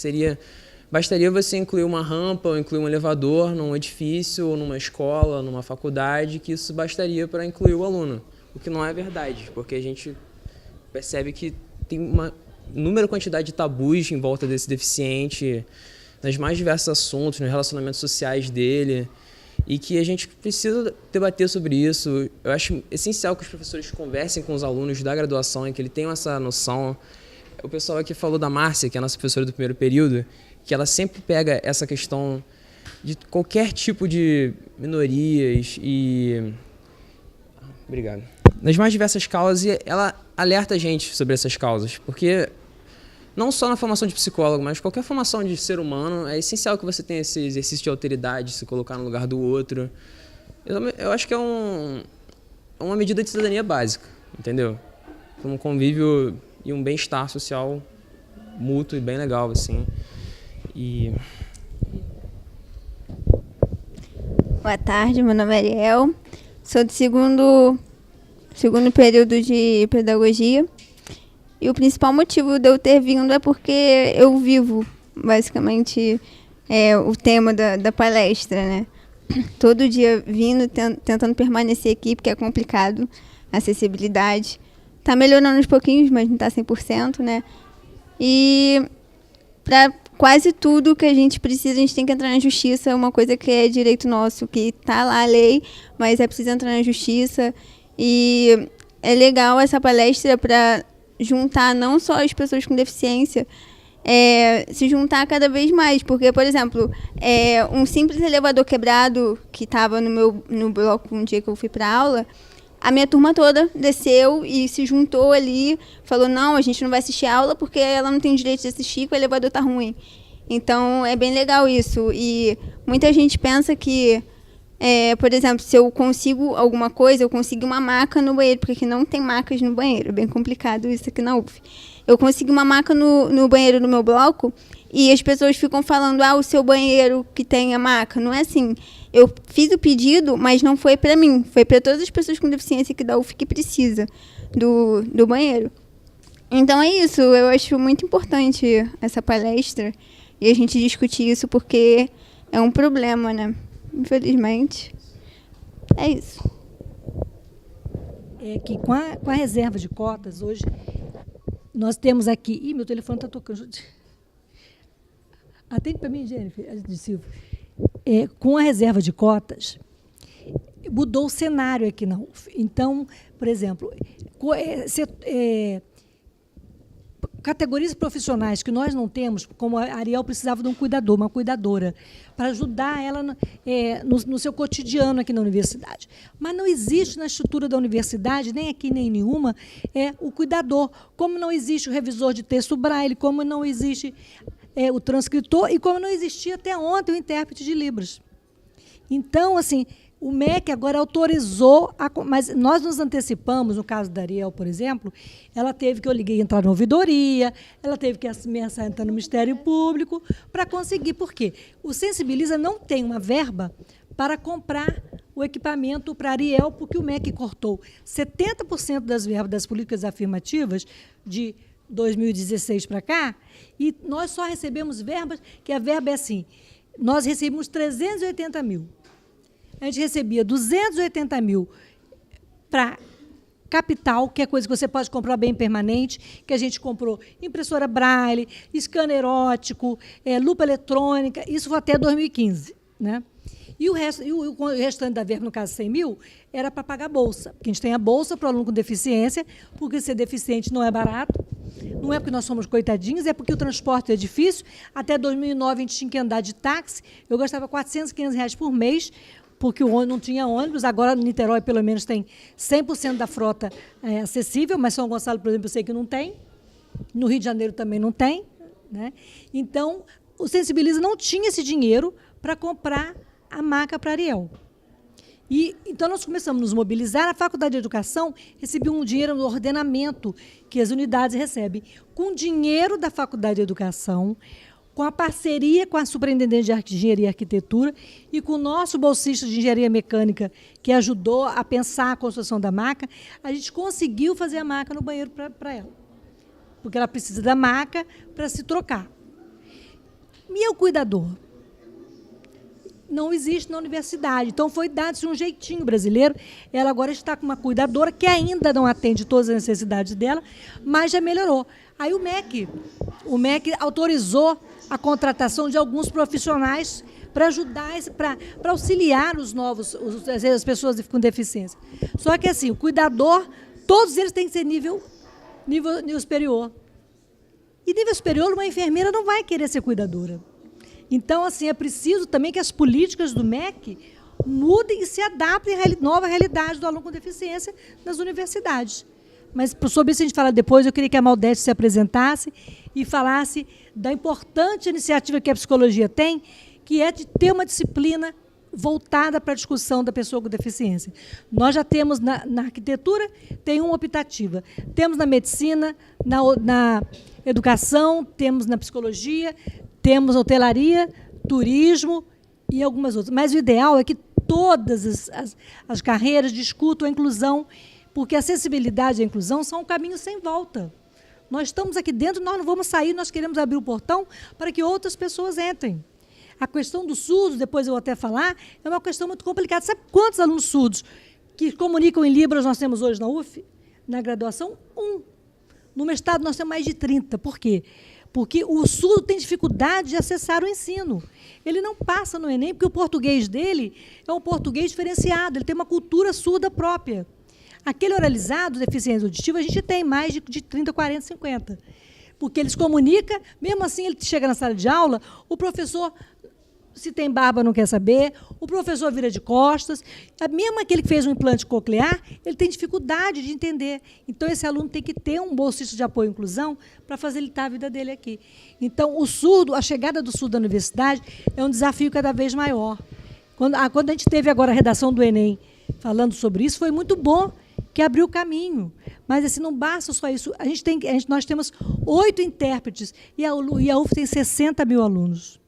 bastaria você incluir uma rampa ou incluir um elevador num edifício ou numa escola, numa faculdade, que isso bastaria para incluir o aluno. O que não é verdade, porque a gente percebe que tem uma inúmera quantidade de tabus em volta desse deficiente, nos mais diversos assuntos, nos relacionamentos sociais dele, e que a gente precisa debater sobre isso. Eu acho essencial que os professores conversem com os alunos da graduação e que eles tenham essa noção. O pessoal aqui falou da Márcia, que é a nossa professora do primeiro período, que ela sempre pega essa questão de qualquer tipo de minorias e... Obrigado. Nas mais diversas causas, e ela alerta a gente sobre essas causas, porque não só na formação de psicólogo, mas qualquer formação de ser humano, é essencial que você tenha esse exercício de alteridade, se colocar no lugar do outro. Eu acho que é uma medida de cidadania básica, entendeu? Um convívio e um bem-estar social mútuo e bem legal, assim. Boa tarde, meu nome é Ariel, sou do segundo período de pedagogia. E o principal motivo de eu ter vindo é porque eu vivo, basicamente, o tema da palestra, né? Todo dia vindo, tentando permanecer aqui, porque é complicado, a acessibilidade. Está melhorando uns pouquinhos, mas não está 100%, né? E para quase tudo que a gente precisa, a gente tem que entrar na justiça, é uma coisa que é direito nosso, que está lá a lei, mas é preciso entrar na justiça. E é legal essa palestra para juntar não só as pessoas com deficiência, se juntar cada vez mais. Porque, por exemplo, um simples elevador quebrado que estava no bloco um dia que eu fui para aula, a minha turma toda desceu e se juntou ali, falou, não, a gente não vai assistir a aula porque ela não tem direito de assistir, que o elevador está ruim. Então, é bem legal isso. E muita gente pensa que, por exemplo, se eu consigo alguma coisa, eu consigo uma maca no banheiro, porque aqui não tem macas no banheiro, é bem complicado isso aqui na UF. Eu consegui uma maca no banheiro do meu bloco e as pessoas ficam falando, o seu banheiro que tem a maca. Não é assim. Eu fiz o pedido, mas não foi para mim. Foi para todas as pessoas com deficiência aqui da UF que precisa do banheiro. Então é isso. Eu acho muito importante essa palestra e a gente discutir isso porque é um problema, né? Infelizmente. É isso. É que com a reserva de cotas, hoje, nós temos aqui... Ih, meu telefone está tocando. Atende para mim, Jennifer, de Silva. Com a reserva de cotas, mudou o cenário aqui na UF. Então, por exemplo, categorias profissionais que nós não temos, como a Ariel precisava de um cuidador, uma cuidadora, para ajudar ela no seu cotidiano aqui na universidade. Mas não existe na estrutura da universidade, nem aqui nem nenhuma, o cuidador, como não existe o revisor de texto braille, como não existe o transcritor e como não existia até ontem o intérprete de Libras. Então, assim, o MEC agora autorizou, mas nós nos antecipamos, no caso da Ariel, por exemplo, ela teve que, eu liguei, entrar na ouvidoria, ela teve que ameaçar entrar no Ministério Público para conseguir. Por quê? O Sensibiliza não tem uma verba para comprar o equipamento para a Ariel, porque o MEC cortou 70% das verbas das políticas afirmativas de 2016 para cá, e nós só recebemos verbas, que a verba é assim, nós recebemos 380 mil. A gente recebia 280 mil para capital, que é coisa que você pode comprar bem permanente, que a gente comprou impressora braille, scanner óptico, lupa eletrônica, isso foi até 2015. Né? E o restante da verba, no caso 100 mil, era para pagar a bolsa. Porque a gente tem a bolsa para o aluno com deficiência, porque ser deficiente não é barato, não é porque nós somos coitadinhos, é porque o transporte é difícil. Até 2009 a gente tinha que andar de táxi, eu gastava R$ 415 reais por mês, porque o ônibus não tinha ônibus. Agora, no Niterói, pelo menos, tem 100% da frota acessível, mas São Gonçalo, por exemplo, eu sei que não tem. No Rio de Janeiro também não tem. Né? Então, o Sensibiliza não tinha esse dinheiro para comprar a maca para Ariel. Então, nós começamos a nos mobilizar. A Faculdade de Educação recebeu um dinheiro no ordenamento que as unidades recebem. Com dinheiro da Faculdade de Educação, com a parceria com a Superintendente de Engenharia e Arquitetura e com o nosso bolsista de Engenharia Mecânica, que ajudou a pensar a construção da maca, a gente conseguiu fazer a maca no banheiro para ela. Porque ela precisa da maca para se trocar. E o cuidador? Não existe na universidade. Então, foi dado-se um jeitinho brasileiro. Ela agora está com uma cuidadora que ainda não atende todas as necessidades dela, mas já melhorou. Aí o MEC autorizou a contratação de alguns profissionais para ajudar, para auxiliar as pessoas com deficiência. Só que, assim, o cuidador, todos eles têm que ser nível superior. E nível superior, uma enfermeira não vai querer ser cuidadora. Então, assim, é preciso também que as políticas do MEC mudem e se adaptem à nova realidade do aluno com deficiência nas universidades. Mas sobre isso a gente fala depois. Eu queria que a Maldete se apresentasse e falasse da importante iniciativa que a psicologia tem, que é de ter uma disciplina voltada para a discussão da pessoa com deficiência. Nós já temos na arquitetura, tem uma optativa. Temos na medicina, na educação, temos na psicologia, temos hotelaria, turismo e algumas outras. Mas o ideal é que todas as carreiras discutam a inclusão, porque a acessibilidade e a inclusão são um caminho sem volta. Nós estamos aqui dentro, nós não vamos sair, nós queremos abrir o portão para que outras pessoas entrem. A questão dos surdos, depois eu vou até falar, é uma questão muito complicada. Sabe quantos alunos surdos que comunicam em Libras nós temos hoje na UF? Na graduação, 1. No mestrado, nós temos mais de 30. Por quê? Porque o surdo tem dificuldade de acessar o ensino. Ele não passa no Enem, porque o português dele é um português diferenciado, ele tem uma cultura surda própria. Aquele oralizado, deficiência auditiva, a gente tem mais de 30, 40, 50. Porque eles comunicam, mesmo assim ele chega na sala de aula, o professor, se tem barba, não quer saber, o professor vira de costas, mesmo aquele que fez um implante coclear, ele tem dificuldade de entender. Então, esse aluno tem que ter um bolsista de apoio e inclusão para facilitar a vida dele aqui. Então, o surdo, a chegada do surdo à universidade é um desafio cada vez maior. Quando a gente teve agora a redação do Enem falando sobre isso, foi muito bom, que abriu o caminho. Mas assim, não basta só isso. Nós temos 8 intérpretes e a UF tem 60 mil alunos.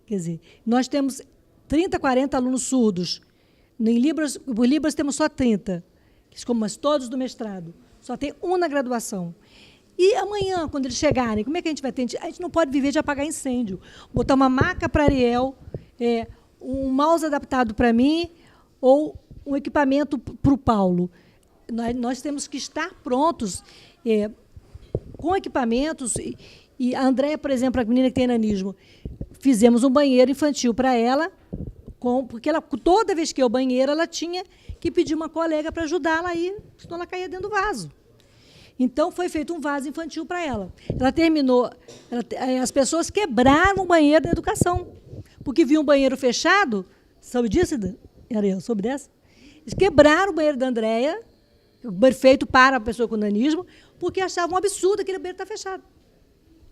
Quer dizer, nós temos 30, 40 alunos surdos. Por Libras temos só 30, como todos do mestrado. Só tem um na graduação. E amanhã, quando eles chegarem, como é que a gente vai ter? A gente não pode viver de apagar incêndio. Botar uma maca para Ariel, um mouse adaptado para mim, ou um equipamento para o Paulo. Nós temos que estar prontos com equipamentos. E a Andréia, por exemplo, a menina que tem nanismo, fizemos um banheiro infantil para ela, porque ela, toda vez que ia ao banheiro, ela tinha que pedir uma colega para ajudá-la aí, senão ela caía dentro do vaso. Então, foi feito um vaso infantil para ela. Ela terminou... as pessoas quebraram o banheiro da educação, porque viam um banheiro fechado. Sabe disso, Ariel? Soube dessa? Eles quebraram o banheiro da Andréia, feito para a pessoa com nanismo, porque achavam um absurdo aquele banheiro estar fechado.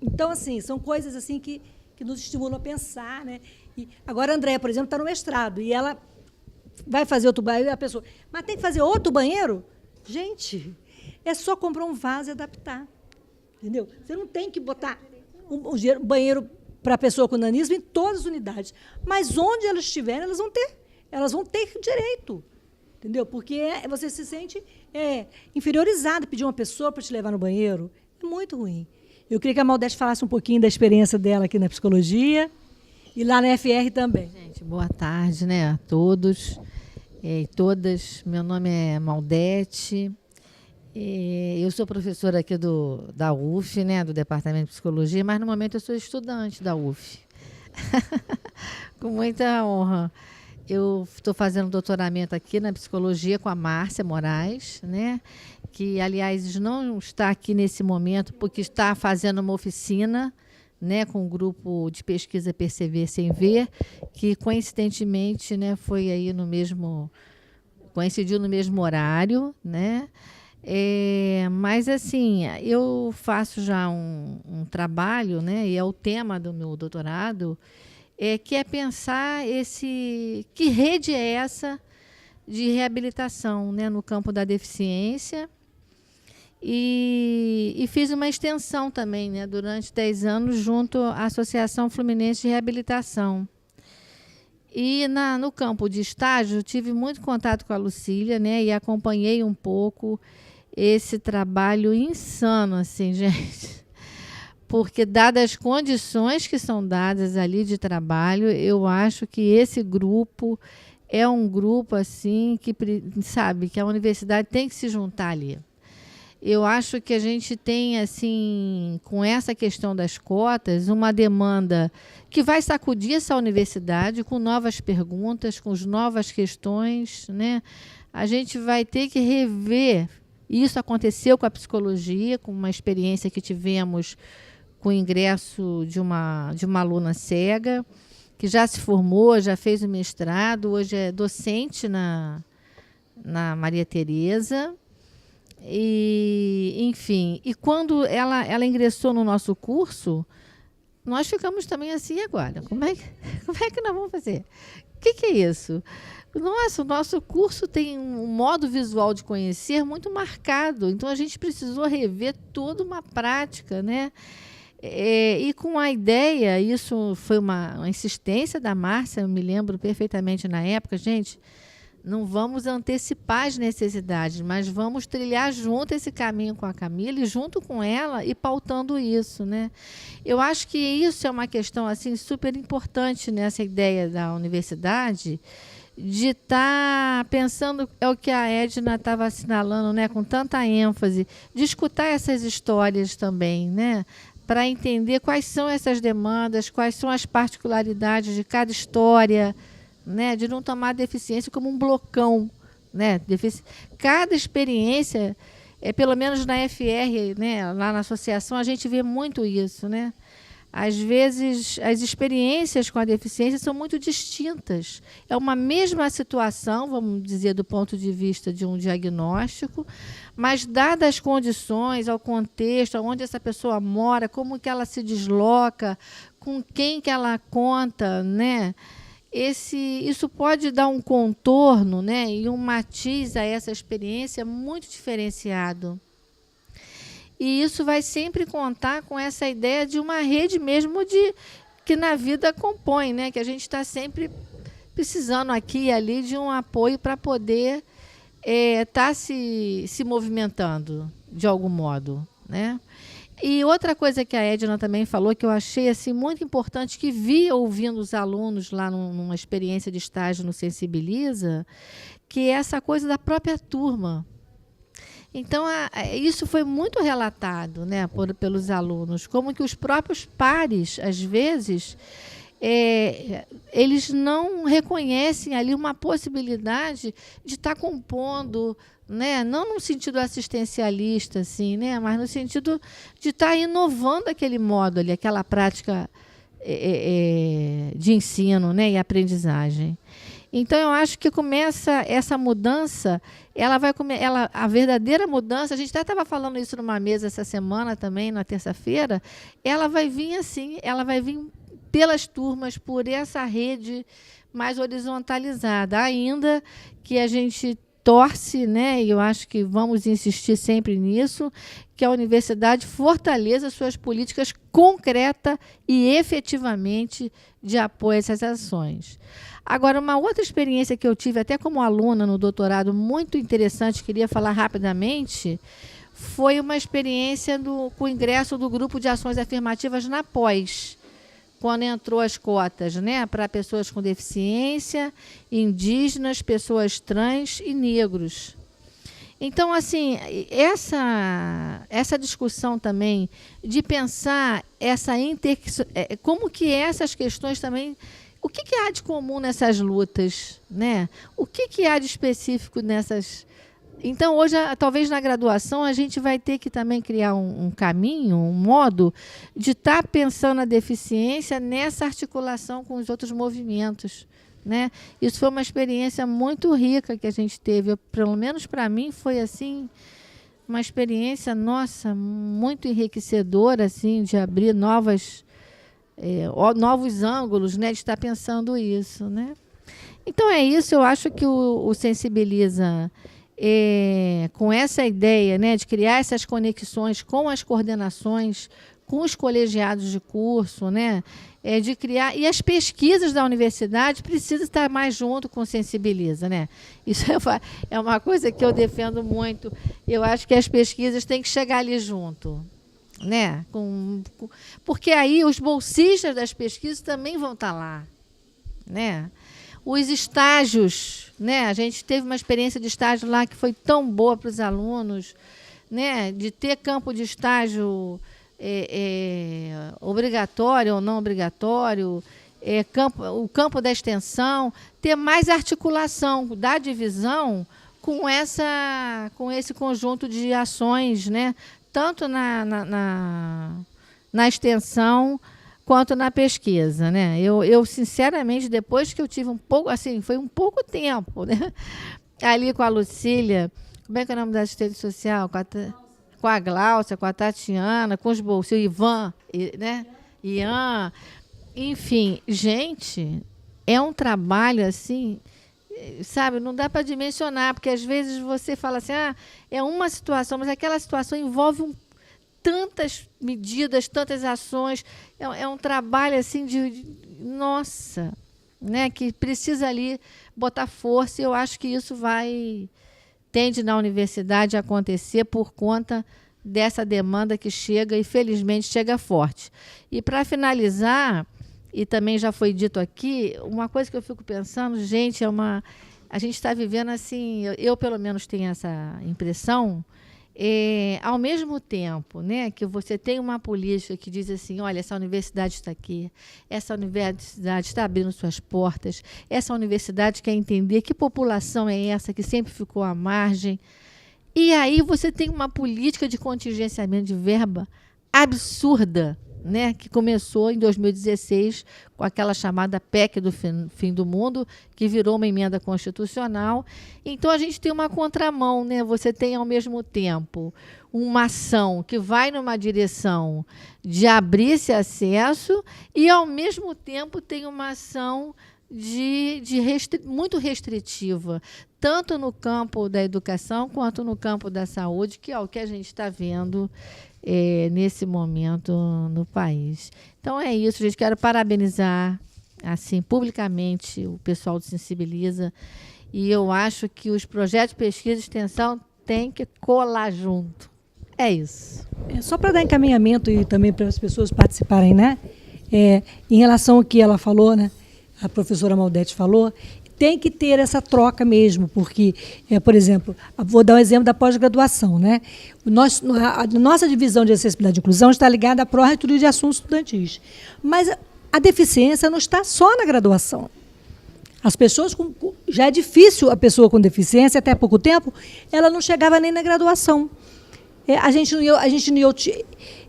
Então, assim, são coisas assim que nos estimulam a pensar, né? E agora a Andréia, por exemplo, está no mestrado, e ela vai fazer outro banheiro, e a pessoa, mas tem que fazer outro banheiro? Gente, é só comprar um vaso e adaptar. Entendeu? Você não tem que botar um banheiro para a pessoa com nanismo em todas as unidades. Mas onde elas estiverem, elas vão ter direito. Entendeu? Porque você se sente inferiorizado, pedir uma pessoa para te levar no banheiro. É muito ruim. Eu queria que a Maldete falasse um pouquinho da experiência dela aqui na psicologia e lá na FR também. Gente, boa tarde, né, a todos e todas. Meu nome é Maldete. Eu sou professora aqui da UF, né, do Departamento de Psicologia, mas no momento eu sou estudante da UF. Com muita honra. Eu estou fazendo doutoramento aqui na psicologia com a Márcia Moraes, né, que, aliás, não está aqui nesse momento porque está fazendo uma oficina, né, com um grupo de pesquisa Perceber Sem Ver, que, coincidentemente, né, foi aí coincidiu no mesmo horário, né. Mas, assim, eu faço já um trabalho, né, e é o tema do meu doutorado, que é pensar que rede é essa de reabilitação, né, no campo da deficiência. E fiz uma extensão também, né, durante 10 anos, junto à Associação Fluminense de Reabilitação. E no campo de estágio, tive muito contato com a Lucília, né, e acompanhei um pouco esse trabalho insano, assim, gente. Porque, dadas as condições que são dadas ali de trabalho, eu acho que esse grupo é um grupo assim que, sabe, que a universidade tem que se juntar ali. Eu acho que a gente tem, assim, com essa questão das cotas, uma demanda que vai sacudir essa universidade com novas perguntas, com novas questões, né? A gente vai ter que rever. Isso aconteceu com a psicologia, com uma experiência que tivemos com o ingresso de uma aluna cega, que já se formou, já fez o mestrado, hoje é docente na Maria Tereza. E, enfim, e quando ela ingressou no nosso curso, nós ficamos também assim, agora, como é que nós vamos fazer? O que é isso? Nossa, o nosso curso tem um modo visual de conhecer muito marcado, então a gente precisou rever toda uma prática, né? E com a ideia, isso foi uma insistência da Márcia, eu me lembro perfeitamente na época, gente, não vamos antecipar as necessidades, mas vamos trilhar junto esse caminho com a Camila e junto com ela e pautando isso, né? Eu acho que isso é uma questão assim super importante nessa ideia da universidade, de estar pensando, é o que a Edna estava assinalando, né, com tanta ênfase, de escutar essas histórias também, né, para entender quais são essas demandas, quais são as particularidades de cada história, né, de não tomar a deficiência como um blocão, né? Cada experiência, pelo menos na FR, né, lá na associação, a gente vê muito isso, né? Às vezes, as experiências com a deficiência são muito distintas. É uma mesma situação, vamos dizer, do ponto de vista de um diagnóstico, mas dadas as condições, ao contexto, onde essa pessoa mora, como que ela se desloca, com quem que ela conta, né? Isso pode dar um contorno, né, e um matiz a essa experiência muito diferenciado. E isso vai sempre contar com essa ideia de uma rede mesmo que na vida compõe, né? Que a gente está sempre precisando aqui e ali de um apoio para poder estar se movimentando de algum modo, né? E outra coisa que a Edna também falou, que eu achei assim, muito importante, que vi ouvindo os alunos lá numa experiência de estágio no Sensibiliza, que é essa coisa da própria turma. Então, isso foi muito relatado, né, pelos alunos, como que os próprios pares, às vezes, eles não reconhecem ali uma possibilidade de estar compondo, né, não no sentido assistencialista, assim, né, mas no sentido de estar inovando aquele modo ali, aquela prática de ensino, né, e aprendizagem. Então, eu acho que começa essa mudança, a verdadeira mudança, a gente até estava falando isso numa mesa essa semana também, na terça-feira, ela vai vir assim, ela vai vir pelas turmas, por essa rede mais horizontalizada, ainda que a gente torce, né, e eu acho que vamos insistir sempre nisso, que a universidade fortaleça suas políticas concretas e efetivamente de apoio a essas ações. Agora, uma outra experiência que eu tive, até como aluna no doutorado, muito interessante, queria falar rapidamente, foi uma experiência com o ingresso do grupo de ações afirmativas na pós, quando entrou as cotas, né, para pessoas com deficiência, indígenas, pessoas trans e negros. Então, assim, essa discussão também de pensar como que essas questões também... O que há de comum nessas lutas, né? O que há de específico nessas... Então, hoje, talvez na graduação, a gente vai ter que também criar um caminho, um modo de estar pensando a deficiência nessa articulação com os outros movimentos, né? Isso foi uma experiência muito rica que a gente teve. Pelo menos para mim, foi assim, uma experiência, nossa, muito enriquecedora, assim, de abrir novos ângulos, né, de estar pensando isso, né? Então é isso, eu acho que o Sensibiliza, com essa ideia, né, de criar essas conexões com as coordenações, com os colegiados de curso, né, de criar, e as pesquisas da universidade precisam estar mais junto com o Sensibiliza, né? Isso é uma coisa que eu defendo muito. Eu acho que as pesquisas têm que chegar ali junto, né? Porque aí os bolsistas das pesquisas também vão estar lá, né? Os estágios, né? A gente teve uma experiência de estágio lá que foi tão boa para os alunos, né? De ter campo de estágio obrigatório ou não obrigatório, o campo da extensão, ter mais articulação da divisão com esse conjunto de ações, né? Tanto na extensão quanto na pesquisa, né? Eu sinceramente, depois que eu tive um pouco, assim, foi um pouco tempo, né? Ali com a Lucília, como é que é o nome da assistente social? Com a Gláucia, com a Tatiana, com os bolsistas, Ivan, né? Ian, enfim, gente, é um trabalho assim, sabe, não dá para dimensionar, porque às vezes você fala assim, é uma situação, mas aquela situação envolve tantas medidas, tantas ações, é um trabalho assim nossa, né, que precisa ali botar força, e eu acho que isso tende na universidade a acontecer por conta dessa demanda que chega, e felizmente chega forte. E para finalizar, e também já foi dito aqui, uma coisa que eu fico pensando, gente, a gente está vivendo assim, eu pelo menos tenho essa impressão, ao mesmo tempo, né, que você tem uma política que diz assim, olha, essa universidade está aqui, essa universidade está abrindo suas portas, essa universidade quer entender que população é essa que sempre ficou à margem, e aí você tem uma política de contingenciamento de verba absurda, né, que começou em 2016 com aquela chamada PEC do fim do mundo, que virou uma emenda constitucional. Então, a gente tem uma contramão, né? Você tem, ao mesmo tempo, uma ação que vai numa direção de abrir esse acesso e, ao mesmo tempo, tem uma ação muito restritiva, tanto no campo da educação quanto no campo da saúde, que é o que a gente está vendo nesse momento no país. Então é isso, gente. Quero parabenizar assim publicamente o pessoal do Sensibiliza, e eu acho que os projetos de pesquisa e extensão têm que colar junto. É isso. Só para dar encaminhamento e também para as pessoas participarem, né? Em relação ao que ela falou, né? A professora Maldete falou, tem que ter essa troca mesmo, porque, por exemplo, vou dar um exemplo da pós-graduação, né? A nossa divisão de acessibilidade e inclusão está ligada à Pró-Reitoria de Assuntos Estudantis. Mas a deficiência não está só na graduação. As pessoas já é difícil a pessoa com deficiência, até há pouco tempo, ela não chegava nem na graduação.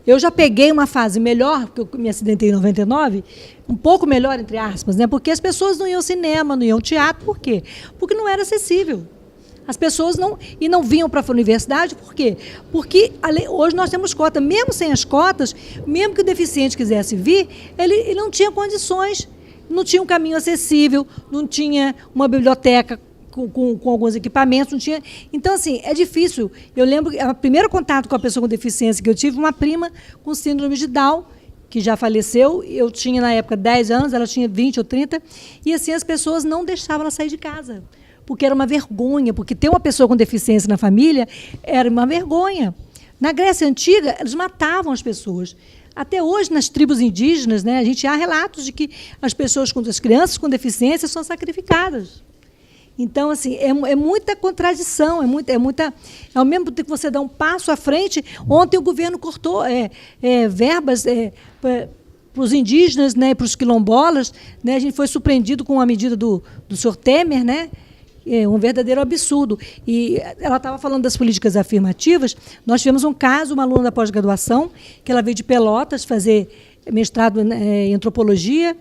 Eu já peguei uma fase melhor, porque eu me acidentei em 99, um pouco melhor, entre aspas, né? Porque as pessoas não iam ao cinema, não iam ao teatro. Por quê? Porque não era acessível. As pessoas não vinham para a universidade, por quê? Porque hoje nós temos cota. Mesmo sem as cotas, mesmo que o deficiente quisesse vir, ele não tinha condições, não tinha um caminho acessível, não tinha uma biblioteca com alguns equipamentos, não tinha. Então, assim, é difícil. Eu lembro que o primeiro contato com a pessoa com deficiência que eu tive, uma prima com síndrome de Down, que já faleceu. Eu tinha, na época, 10 anos, ela tinha 20 ou 30, e assim as pessoas não deixavam ela sair de casa, porque era uma vergonha, porque ter uma pessoa com deficiência na família era uma vergonha. Na Grécia Antiga, eles matavam as pessoas. Até hoje, nas tribos indígenas, né, há relatos de que as crianças com deficiência são sacrificadas. Então, assim, é muita contradição, ao mesmo tempo que você dá um passo à frente. Ontem o governo cortou verbas para os indígenas, né, para os quilombolas, né, a gente foi surpreendido com a medida do senhor Temer, né, um verdadeiro absurdo. E ela estava falando das políticas afirmativas. Nós tivemos um caso, uma aluna da pós-graduação, que ela veio de Pelotas fazer mestrado em antropologia,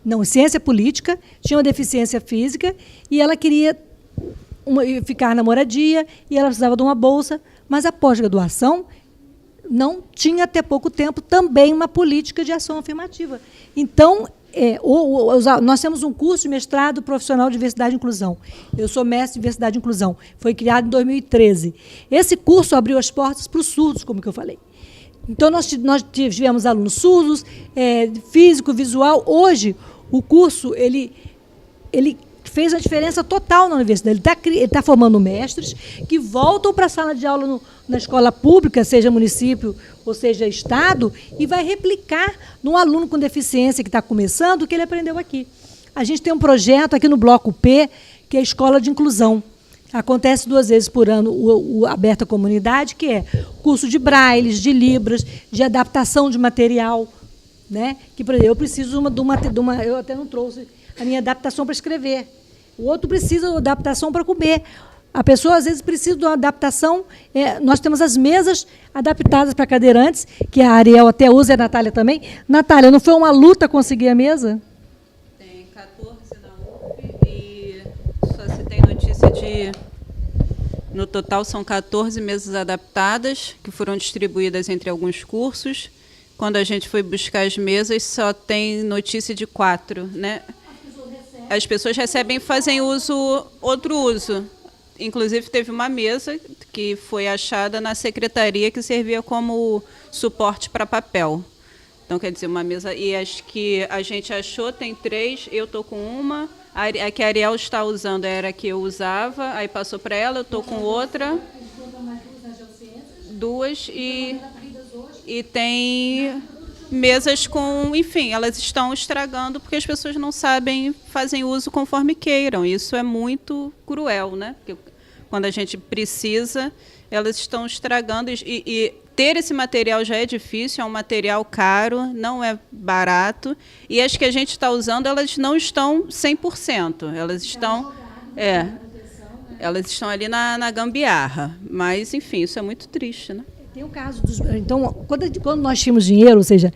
não, ciência política, tinha uma deficiência física e ela queria ficar na moradia e ela precisava de uma bolsa, mas a pós-graduação não tinha até pouco tempo também uma política de ação afirmativa. Então, nós temos um curso de mestrado profissional de diversidade e inclusão. Eu sou mestre em diversidade e inclusão. Foi criado em 2013. Esse curso abriu as portas para os surdos, como que eu falei. Então, nós tivemos alunos surdos, físico, visual. Hoje, o curso ele fez a diferença total na universidade. Ele está formando mestres que voltam para a sala de aula na escola pública, seja município ou seja estado, e vai replicar no aluno com deficiência que está começando o que ele aprendeu aqui. A gente tem um projeto aqui no Bloco P, que é a Escola de Inclusão. Acontece 2 vezes por ano o Aberta à Comunidade, que é curso de brailles, de libras, de adaptação de material, né? Que, por exemplo, eu preciso de uma. Eu até não trouxe a minha adaptação para escrever. O outro precisa de adaptação para comer. A pessoa, às vezes, precisa de uma adaptação. Nós temos as mesas adaptadas para cadeirantes, que a Ariel até usa, e a Natália também. Natália, não foi uma luta conseguir a mesa? Tem 14 na UF e só se tem notícia de... No total, são 14 mesas adaptadas, que foram distribuídas entre alguns cursos. Quando a gente foi buscar as mesas, só tem notícia de 4, né? As pessoas recebem e fazem outro uso. Inclusive, teve uma mesa que foi achada na secretaria que servia como suporte para papel. Então, quer dizer, uma mesa... E as que a gente achou, tem 3, eu estou com uma. A que a Ariel está usando era a que eu usava, aí passou para ela, eu estou com outra. 2 e tem mesas com... Enfim, elas estão estragando porque as pessoas não sabem, fazem uso conforme queiram. Isso é muito cruel, né? Porque quando a gente precisa, elas estão estragando. E ter esse material já é difícil, é um material caro, não é barato. E as que a gente está usando, elas não estão 100%. Elas estão... elas estão ali na gambiarra. Mas, enfim, isso é muito triste, né? Tem o caso dos... Então, quando nós tínhamos dinheiro, ou seja,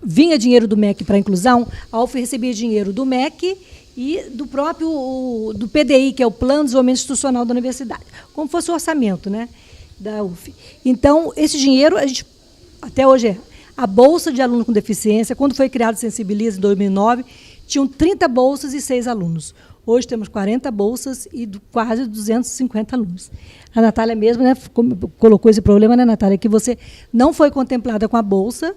vinha dinheiro do MEC para a inclusão, a UF recebia dinheiro do MEC e do próprio do PDI, que é o Plano de Desenvolvimento Institucional da Universidade, como fosse o orçamento, né, da UF. Então, esse dinheiro, a gente, até hoje, a Bolsa de Aluno com Deficiência, quando foi criado o Sensibiliza, em 2009, tinham 30 bolsas e 6 alunos. Hoje temos 40 bolsas e quase 250 alunos. A Natália mesmo, né, colocou esse problema, né, Natália, que você não foi contemplada com a bolsa,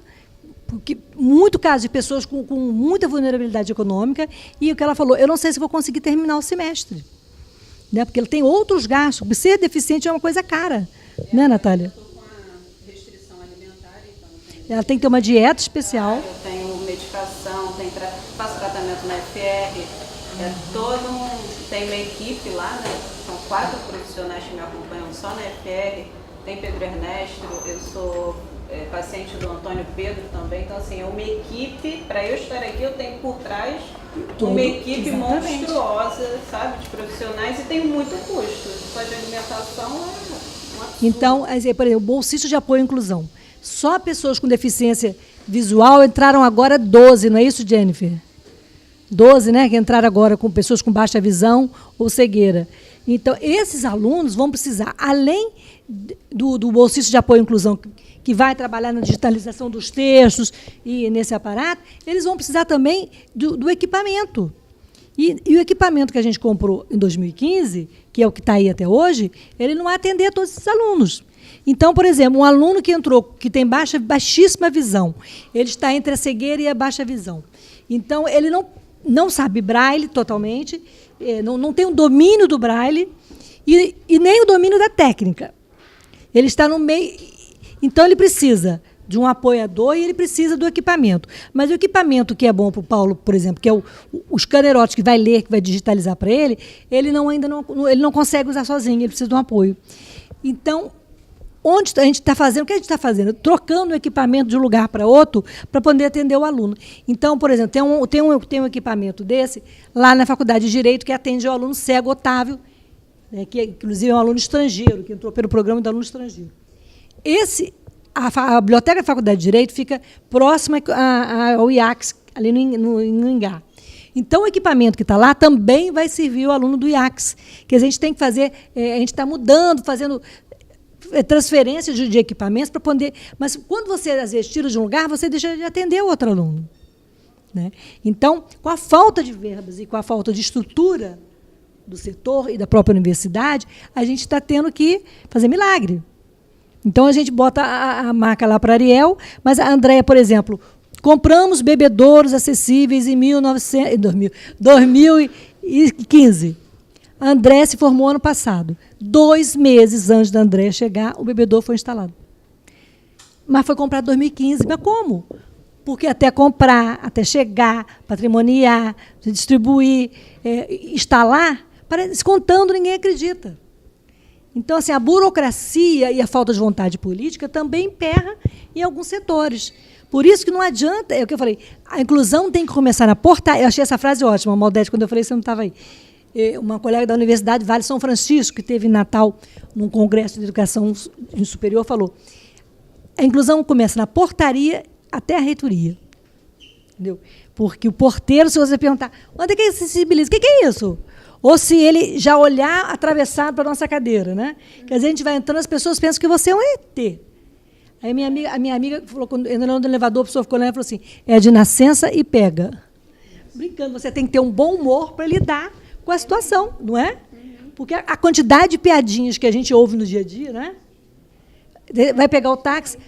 porque muito caso de pessoas com muita vulnerabilidade econômica, e o que ela falou, eu não sei se vou conseguir terminar o semestre, né, porque ele tem outros gastos. Ser deficiente é uma coisa cara, né, Natália? Ela tem que ter uma dieta especial. Eu tenho medicação, faço tratamento na FR, tem uma equipe lá, né? São 4 profissionais que me acompanham só na FR, tem Pedro Ernesto, eu sou paciente do Antônio Pedro também, então assim, é uma equipe, para eu estar aqui eu tenho por trás uma equipe monstruosa, sabe, de profissionais, e tem muito custo, só de alimentação é um absurdo. Então, por exemplo, o bolsista de apoio à inclusão, só pessoas com deficiência visual entraram agora 12, não é isso, Jennifer? 12, né, que entraram agora com pessoas com baixa visão ou cegueira. Então, esses alunos vão precisar, além do bolsista de apoio à inclusão, que vai trabalhar na digitalização dos textos e nesse aparato, eles vão precisar também do equipamento. E o equipamento que a gente comprou em 2015, que é o que está aí até hoje, ele não vai atender a todos esses alunos. Então, por exemplo, um aluno que entrou, que tem baixíssima visão, ele está entre a cegueira e a baixa visão. Então, ele não sabe braille totalmente, não tem o domínio do braille e nem o domínio da técnica. Ele está no meio... Então, ele precisa de um apoiador e ele precisa do equipamento. Mas o equipamento que é bom para o Paulo, por exemplo, que é o scanner óptico que vai ler, que vai digitalizar para ele, ele não consegue usar sozinho, ele precisa de um apoio. Então, onde a gente está fazendo? O que a gente está fazendo? Trocando o equipamento de um lugar para outro para poder atender o aluno. Então, por exemplo, tem um equipamento desse lá na Faculdade de Direito que atende o aluno cego Otávio, né, que inclusive é um aluno estrangeiro, que entrou pelo programa do aluno estrangeiro. A biblioteca da Faculdade de Direito fica próxima ao IACS, ali no Ingá. Então, o equipamento que está lá também vai servir o aluno do IACS. Que a gente tem que fazer, a gente está mudando, fazendo transferência de equipamentos para poder... Mas, quando você, às vezes, tira de um lugar, você deixa de atender o outro aluno. Né? Então, com a falta de verbas e com a falta de estrutura do setor e da própria universidade, a gente está tendo que fazer milagre. Então, a gente bota a marca lá para a Ariel, mas a Andréia, por exemplo, compramos bebedouros acessíveis em 2015. A Andréia se formou ano passado. 2 meses antes da Andréia chegar, o bebedouro foi instalado. Mas foi comprado em 2015. Mas como? Porque até comprar, até chegar, patrimoniar, distribuir, instalar, descontando, ninguém acredita. Então, assim, a burocracia e a falta de vontade política também emperra em alguns setores. Por isso que não adianta, é o que eu falei, a inclusão tem que começar na portaria. Eu achei essa frase ótima, Maldete, quando eu falei, você não estava aí. Uma colega da Universidade Vale São Francisco, que teve em Natal, num congresso de educação superior, falou, a inclusão começa na portaria até a reitoria. Entendeu? Porque o porteiro, se você perguntar, onde é que acessibiliza? O que é isso? Ou se ele já olhar atravessado para a nossa cadeira, né? Quer dizer, a gente vai entrando, as pessoas pensam que você é um ET. Aí a minha amiga falou, quando entrando no elevador, a pessoa ficou olhando e falou assim, é de nascença e pega. Brincando, você tem que ter um bom humor para lidar com a situação, não é? Porque a quantidade de piadinhas que a gente ouve no dia a dia, né? Vai pegar o táxi,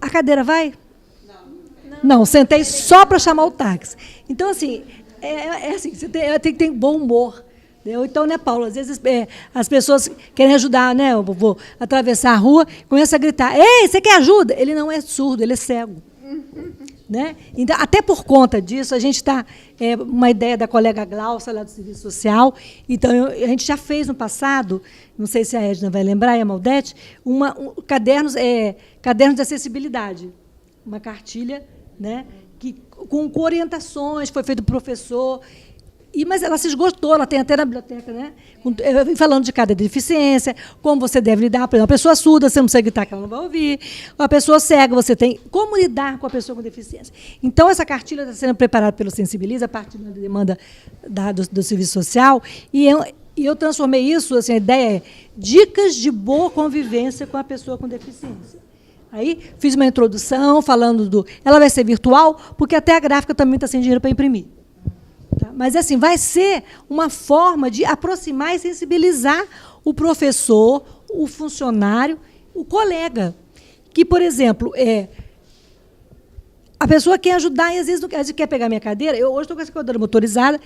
a cadeira vai? Não, sentei só para chamar o táxi. Então, assim, assim, você tem que ter bom humor. Então, né, Paulo, às vezes as pessoas querem ajudar, né? Eu vou atravessar a rua, começa a gritar, ei, você quer ajuda? Ele não é surdo, ele é cego. Né? Então, até por conta disso, a gente está... uma ideia da colega Glaucia, lá do Serviço Social. Então, a gente já fez no passado, não sei se a Edna vai lembrar, e a Maldete, cadernos de acessibilidade. Uma cartilha, né, com orientações, foi feito por professor... Mas ela se esgotou, ela tem até na biblioteca, né? Falando de cada deficiência, como você deve lidar. Por exemplo, uma pessoa surda, você não precisa gritar que ela não vai ouvir. Uma pessoa cega, você tem como lidar com a pessoa com deficiência. Então, essa cartilha está sendo preparada pelo Sensibiliza, a partir da demanda do Serviço Social, e eu transformei isso, assim, a ideia é dicas de boa convivência com a pessoa com deficiência. Aí, fiz uma introdução falando ela vai ser virtual, porque até a gráfica também está sem dinheiro para imprimir. Mas, assim, vai ser uma forma de aproximar e sensibilizar o professor, o funcionário, o colega. Que, por exemplo, a pessoa quer ajudar e, às vezes, não quer pegar minha cadeira. Eu hoje estou com essa cadeira motorizada,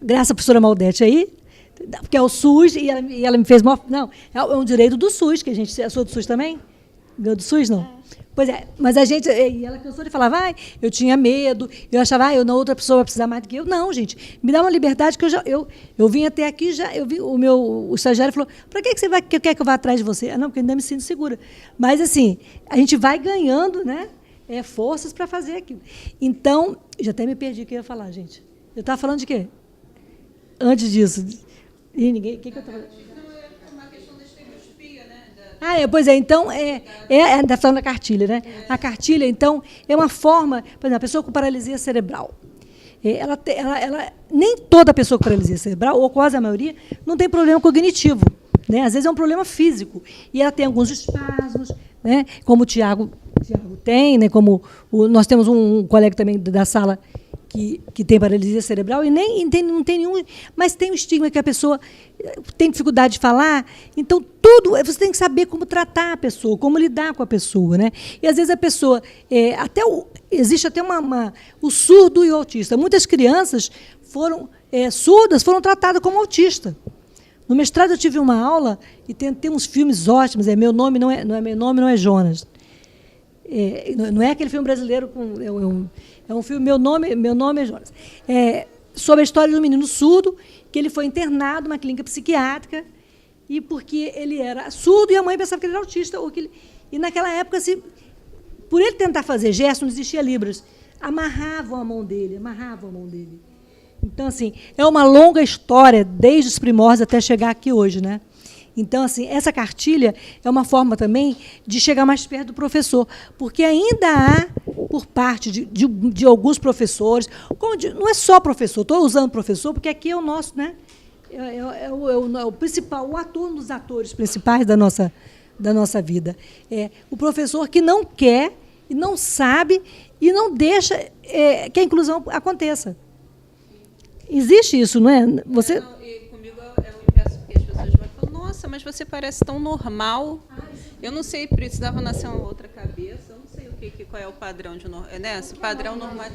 graças à professora Maldete aí, porque é o SUS, e ela me fez... Não, é um direito do SUS, que a gente... Eu sou do SUS também? Ganhou do SUS, não? Pois é, mas a gente... E ela cansou de falar, eu tinha medo, eu achava, outra pessoa vai precisar mais do que eu. Não, gente, me dá uma liberdade que eu vim até aqui, o estagiário falou, para que você quer que eu vá atrás de você? Não, porque eu ainda me sinto segura. Mas, assim, a gente vai ganhando, né, forças para fazer aquilo. Então, já até me perdi o que eu ia falar, gente. Eu estava falando de quê? Antes disso. E ninguém... O que eu estava falando? Pois é, então, está falando da cartilha, né? A cartilha, então, é uma forma, por exemplo, a pessoa com paralisia cerebral. Nem toda pessoa com paralisia cerebral, ou quase a maioria, não tem problema cognitivo. Né? Às vezes é um problema físico. E ela tem alguns espasmos, né? Como o Tiago tem, né? Como nós temos um colega também da sala que tem paralisia cerebral e não tem nenhum, mas tem o estigma que a pessoa tem dificuldade de falar. Então, você tem que saber como tratar a pessoa, como lidar com a pessoa. Né? E, às vezes, a pessoa... existe até o surdo e o autista. Muitas crianças surdas foram tratadas como autista. No mestrado, eu tive uma aula e tem uns filmes ótimos. Meu nome não é Jonas. Não é aquele filme brasileiro com... É um filme, meu nome é Jonas. Sobre a história de um menino surdo, que ele foi internado numa clínica psiquiátrica, e porque ele era surdo e a mãe pensava que ele era autista. E naquela época, assim, por ele tentar fazer gestos, não existia Libras, amarravam a mão dele. Então, assim, é uma longa história, desde os primórdios até chegar aqui hoje, né? Então, assim, essa cartilha é uma forma também de chegar mais perto do professor, porque ainda há, por parte de alguns professores, não é só professor, estou usando professor, porque aqui é o nosso, né? O principal, o ator, um dos atores principais da nossa vida. O professor que não quer, e não sabe, e não deixa que a inclusão aconteça. Existe isso, não é? Você... Comigo é o inverso, porque as pessoas vão falar, nossa, mas você parece tão normal. Eu não sei, precisava nascer uma outra cabeça, eu não sei qual é o padrão de padrão normal.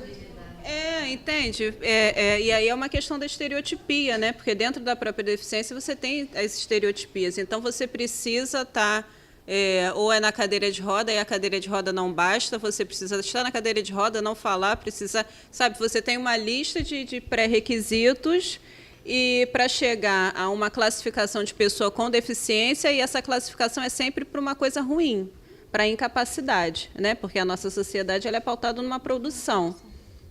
Entende? E aí é uma questão da estereotipia, né? Porque dentro da própria deficiência você tem as estereotipias. Então você precisa estar ou na cadeira de roda, e a cadeira de roda não basta, você precisa estar na cadeira de roda, não falar, precisa, sabe, você tem uma lista de pré-requisitos e para chegar a uma classificação de pessoa com deficiência, e essa classificação é sempre para uma coisa ruim, para incapacidade, né? Porque a nossa sociedade ela é pautada numa produção.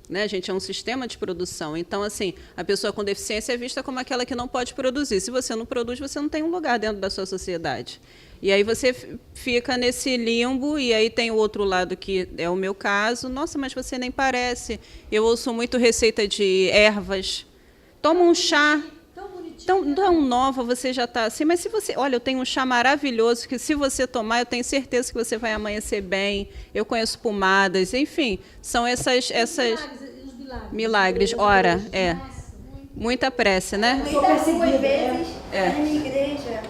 Né? A gente é um sistema de produção. Então, assim, a pessoa com deficiência é vista como aquela que não pode produzir. Se você não produz, você não tem um lugar dentro da sua sociedade. E aí você fica nesse limbo, e aí tem o outro lado, que é o meu caso. Nossa, mas você nem parece. Eu ouço muito receita de ervas. Toma um chá. Tão nova, você já está assim. Mas se você... Olha, eu tenho um chá maravilhoso que, se você tomar, eu tenho certeza que você vai amanhecer bem. Eu conheço pomadas, enfim. São essas milagres. Ora, muita prece, né? Muitas vezes, na minha igreja,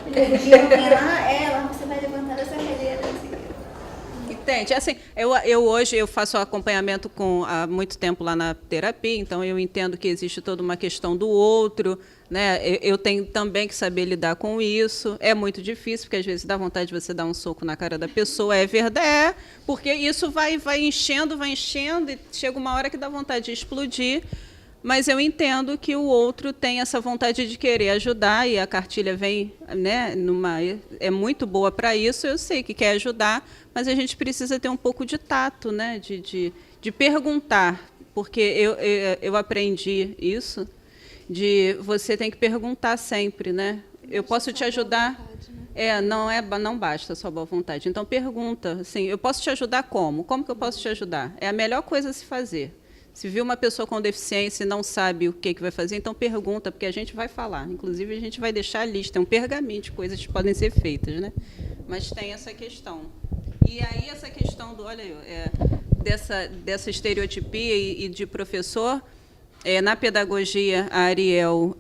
você vai levantar essa cadeira. Entende? Assim, eu hoje faço acompanhamento há muito tempo lá na terapia, então eu entendo que existe toda uma questão do outro, né? Eu tenho também que saber lidar com isso. É muito difícil, porque às vezes dá vontade de você dar um soco na cara da pessoa, é verdade, porque isso vai enchendo, e chega uma hora que dá vontade de explodir. Mas eu entendo que o outro tem essa vontade de querer ajudar, e a cartilha vem, né, é muito boa para isso. Eu sei que quer ajudar, mas a gente precisa ter um pouco de tato, né, de perguntar, porque eu aprendi isso, de você tem que perguntar sempre, né? Eu posso te ajudar? Não basta só boa vontade. Então pergunta, assim, eu posso te ajudar como? Como que eu posso te ajudar? É a melhor coisa a se fazer. Se viu uma pessoa com deficiência e não sabe o que vai fazer, então pergunta, porque a gente vai falar. Inclusive, a gente vai deixar a lista, um pergaminho de coisas que podem ser feitas, né? Mas tem essa questão. E aí, essa questão dessa estereotipia e de professor, na pedagogia, a Ariel,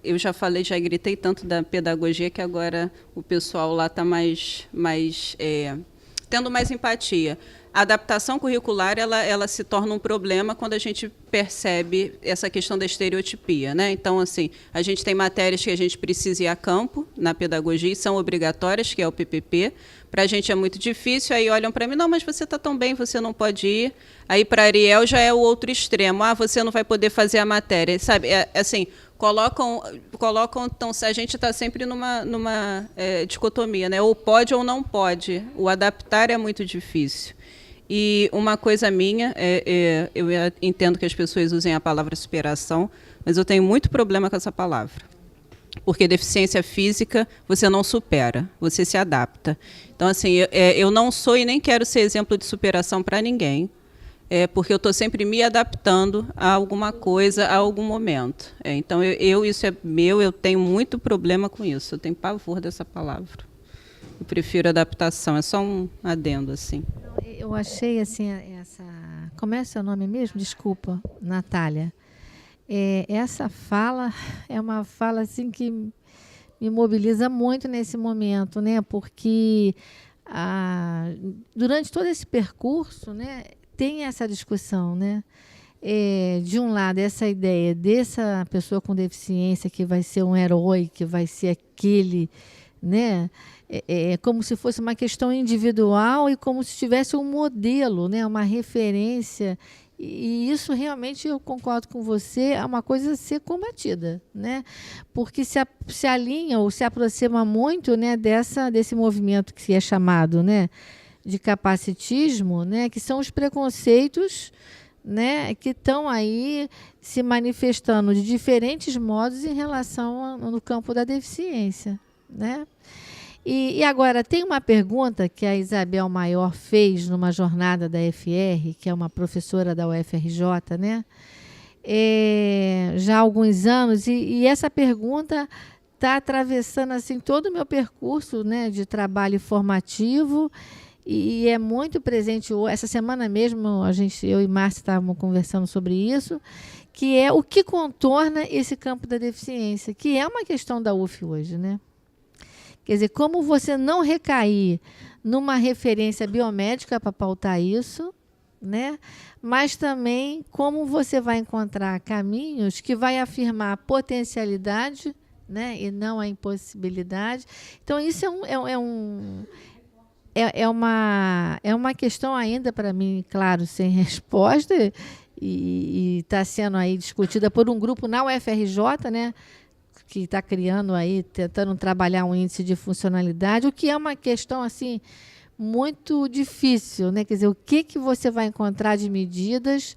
eu já gritei tanto da pedagogia que agora o pessoal lá está tendo mais empatia. A adaptação curricular ela se torna um problema quando a gente percebe essa questão da estereotipia, né? Então, assim, a gente tem matérias que a gente precisa ir a campo na pedagogia e são obrigatórias, que é o PPP. Para a gente é muito difícil, aí olham para mim, não, mas você está tão bem, você não pode ir. Aí para a Ariel já é o outro extremo, você não vai poder fazer a matéria, sabe? Assim, colocam, então a gente está sempre numa dicotomia, né? Ou pode ou não pode. O adaptar é muito difícil. E uma coisa minha, eu entendo que as pessoas usem a palavra superação, mas eu tenho muito problema com essa palavra. Porque deficiência física você não supera, você se adapta. Então, assim, eu não sou e nem quero ser exemplo de superação para ninguém, porque eu estou sempre me adaptando a alguma coisa, a algum momento. Então, isso é meu, eu tenho muito problema com isso, eu tenho pavor dessa palavra. Eu prefiro adaptação, é só um adendo, assim. Eu achei, assim, como é seu nome mesmo? Desculpa, Natália. Essa fala é uma fala, assim, que me mobiliza muito nesse momento, né? Porque durante todo esse percurso, né, tem essa discussão, né? De um lado, essa ideia dessa pessoa com deficiência que vai ser um herói, que vai ser aquele, né? Como se fosse uma questão individual e como se tivesse um modelo, né? Uma referência. E isso realmente, eu concordo com você, é uma coisa a ser combatida, né? Porque se alinha ou se aproxima muito, né, desse movimento que é chamado, né, de capacitismo, né, que são os preconceitos, né, que estão aí se manifestando de diferentes modos em relação no campo da deficiência, né? E agora, tem uma pergunta que a Isabel Maior fez numa jornada da FR, que é uma professora da UFRJ, né? Já há alguns anos, e essa pergunta está atravessando assim, todo o meu percurso, né, de trabalho formativo, e é muito presente. Essa semana mesmo, eu e Márcia estávamos conversando sobre isso, que é o que contorna esse campo da deficiência, que é uma questão da UF hoje, né? Quer dizer, como você não recair numa referência biomédica para pautar isso, né? Mas também como você vai encontrar caminhos que vai afirmar a potencialidade, né? E não a impossibilidade. Então, isso é uma questão ainda, para mim, claro, sem resposta, e está sendo aí discutida por um grupo na UFRJ, né? Que está criando aí, tentando trabalhar um índice de funcionalidade, o que é uma questão assim muito difícil, né? Quer dizer, o que você vai encontrar de medidas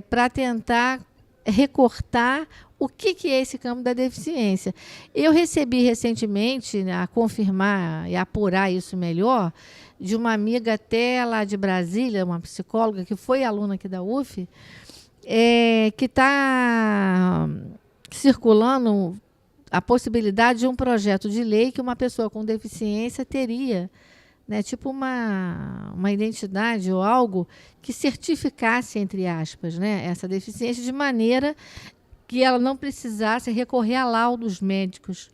para tentar recortar o que é esse campo da deficiência. Eu recebi recentemente, né, a confirmar e apurar isso melhor, de uma amiga até lá de Brasília, uma psicóloga que foi aluna aqui da UF, que está circulando a possibilidade de um projeto de lei que uma pessoa com deficiência teria, né, tipo uma identidade ou algo que certificasse, entre aspas, né, essa deficiência, de maneira que ela não precisasse recorrer a laudos médicos.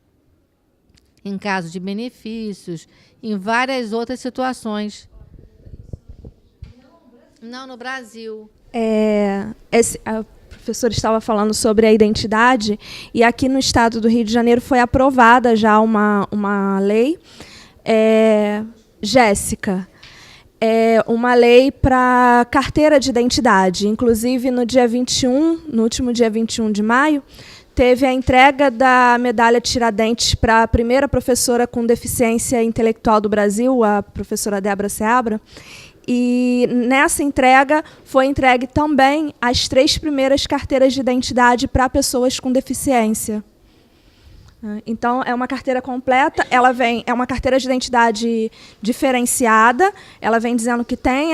em caso de benefícios, em várias outras situações. Não, no Brasil. A professora estava falando sobre a identidade, e aqui no estado do Rio de Janeiro foi aprovada já uma lei, Jéssica, uma lei para carteira de identidade. Inclusive, no último dia 21 de maio, teve a entrega da medalha Tiradentes para a primeira professora com deficiência intelectual do Brasil, a professora Débora Seabra. E nessa entrega foi entregue também as 3 primeiras carteiras de identidade para pessoas com deficiência. Então, é uma carteira completa, é uma carteira de identidade diferenciada, ela vem dizendo que tem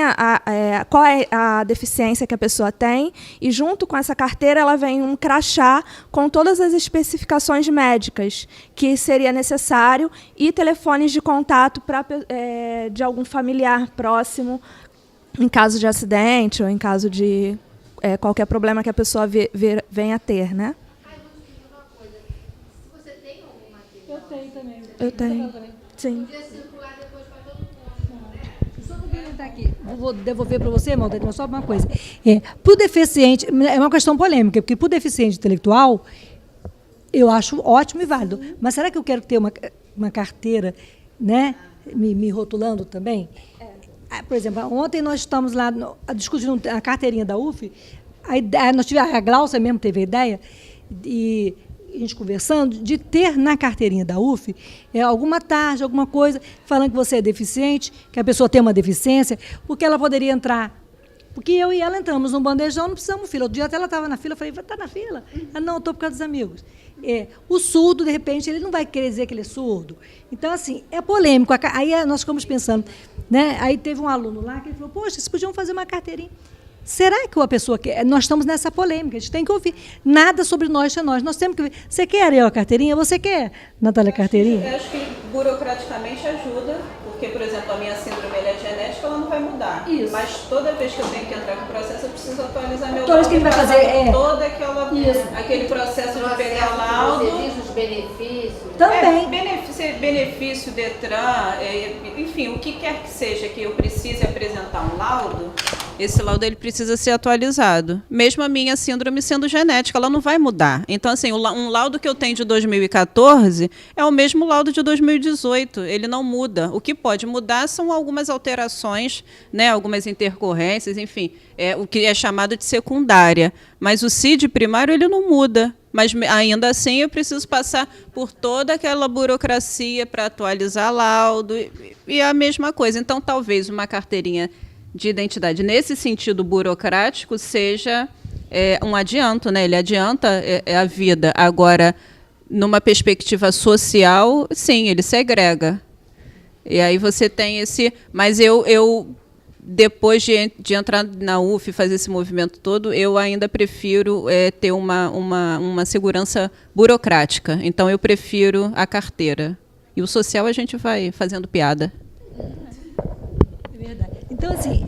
qual é a deficiência que a pessoa tem, e junto com essa carteira ela vem um crachá com todas as especificações médicas que seria necessário e telefones de contato de algum familiar próximo, em caso de acidente ou em caso de qualquer problema que a pessoa venha a ter, né? Eu tenho. Sim. Só vou perguntar aqui, vou devolver para você, Maldete, mas só uma coisa. Para o deficiente, é uma questão polêmica, porque para o deficiente intelectual, eu acho ótimo e válido. Mas será que eu quero ter uma carteira, né, me rotulando também? Por exemplo, ontem nós estamos lá discutindo a carteirinha da UF, a Glaucia mesmo teve a ideia, e a gente conversando, de ter na carteirinha da UF alguma tarja, alguma coisa, falando que você é deficiente, que a pessoa tem uma deficiência, porque ela poderia entrar. Porque eu e ela entramos num bandejão, não precisamos fila. Outro dia até ela estava na fila, eu falei, está na fila? Não, estou por causa dos amigos. O surdo, de repente, ele não vai querer dizer que ele é surdo. Então, assim, é polêmico. Aí nós ficamos pensando, né? Aí teve um aluno lá que ele falou, poxa, vocês podiam fazer uma carteirinha. Será que a pessoa quer? Nós estamos nessa polêmica, a gente tem que ouvir. Nada sobre nós é nós. Nós temos que ver. Você quer a carteirinha? Você quer, Natália, carteirinha? Eu acho que burocraticamente ajuda, porque, por exemplo, a minha síndrome é genética, ela não vai mudar. Isso. Mas toda vez que eu tenho que entrar com o processo, eu preciso atualizar meu laudo. Que ele vai fazer todo aquele processo de pegar laudo. Os benefícios. Também. Benefício, Detran, enfim, o que quer que seja que eu precise apresentar um laudo, esse laudo ele precisa ser atualizado. Mesmo a minha síndrome sendo genética, ela não vai mudar. Então, assim, um laudo que eu tenho de 2014 é o mesmo laudo de 2018. Ele não muda. O que pode mudar são algumas alterações, né, algumas intercorrências, enfim, o que é chamado de secundária. Mas o CID primário ele não muda. Mas, ainda assim, eu preciso passar por toda aquela burocracia para atualizar laudo e a mesma coisa. Então, talvez uma carteirinha de identidade nesse sentido burocrático seja um adianto, né? Ele adianta a vida. Agora, numa perspectiva social, sim, ele segrega. E aí você tem esse... Mas eu depois de entrar na UF e fazer esse movimento todo, eu ainda prefiro ter uma segurança burocrática. Então, eu prefiro a carteira. E o social a gente vai fazendo piada. É verdade. Então, assim...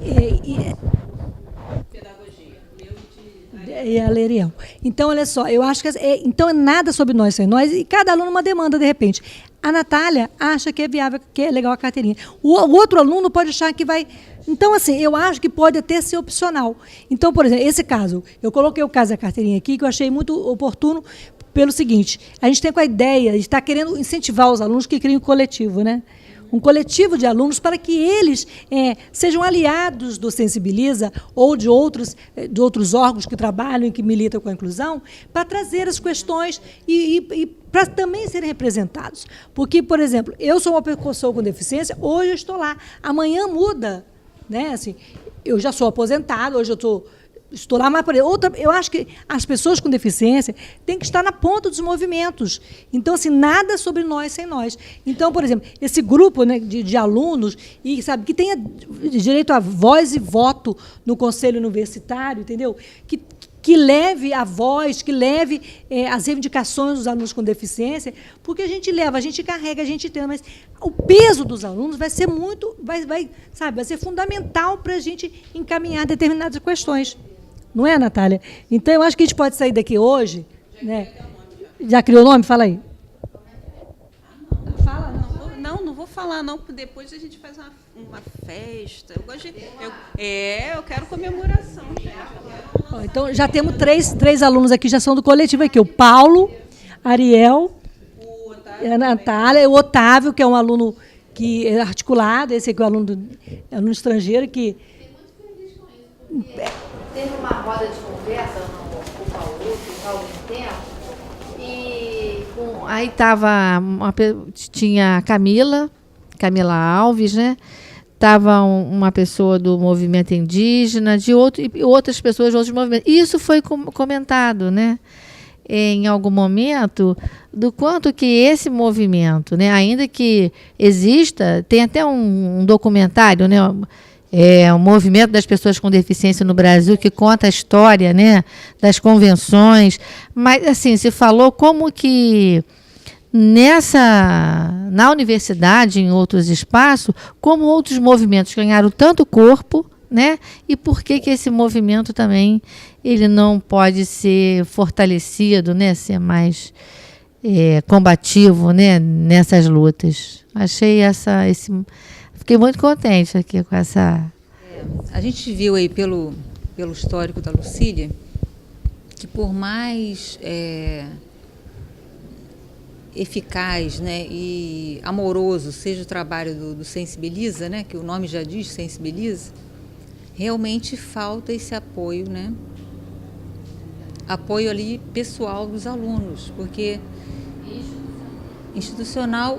E a Lerião. Então, olha só, eu acho que então é nada sobre nós sem nós, e cada aluno uma demanda, de repente. A Natália acha que é viável, que é legal a carteirinha. O outro aluno pode achar que vai... Então, assim, eu acho que pode até ser opcional. Então, por exemplo, esse caso, eu coloquei o caso da carteirinha aqui, que eu achei muito oportuno, pelo seguinte, a gente tem com a ideia de estar querendo incentivar os alunos que criem um coletivo, né? Um coletivo de alunos para que eles sejam aliados do Sensibiliza ou de outros órgãos que trabalham e que militam com a inclusão, para trazer as questões e para também serem representados. Porque, por exemplo, eu sou uma pessoa com deficiência, hoje eu estou lá, amanhã muda. Né? Assim, eu já sou aposentada, hoje eu estou lá, mas eu acho que as pessoas com deficiência têm que estar na ponta dos movimentos. Então, assim, nada sobre nós sem nós. Então, por exemplo, esse grupo, né, de alunos e sabe que tenha direito a voz e voto no conselho universitário, entendeu? Que leve a voz, que leve as reivindicações dos alunos com deficiência, porque a gente carrega, a gente tem, mas o peso dos alunos vai ser vai ser fundamental para a gente encaminhar determinadas questões. Não é, Natália? Então, eu acho que a gente pode sair daqui hoje... Já criou o nome? Fala aí. Fala falar não, porque depois a gente faz uma festa. Eu gosto de, eu quero comemoração, gente. Então, já temos três alunos aqui, já são do coletivo aqui. O Paulo, Ariel, a Natália, o Otávio, que é um aluno que é articulado, esse aqui é o aluno estrangeiro que... Teve uma roda de conversa com o Paulo em tempo, e aí tinha a Camila Alves, né? Tava uma pessoa do movimento indígena, e outras pessoas de outros movimentos. E isso foi comentado, né? Em algum momento, do quanto que esse movimento, né, ainda que exista, tem até um documentário, né, o movimento das pessoas com deficiência no Brasil, que conta a história, né, das convenções, mas assim, se falou como que na universidade, em outros espaços, como outros movimentos ganharam tanto corpo, né? E por que esse movimento também ele não pode ser fortalecido, né? Ser mais combativo, né? Nessas lutas. Achei fiquei muito contente aqui com essa. A gente viu aí pelo histórico da Lucília que por mais eficaz, né, e amoroso seja o trabalho do Sensibiliza, né? Que o nome já diz, Sensibiliza. Realmente falta esse apoio, né? Apoio ali pessoal dos alunos, porque institucional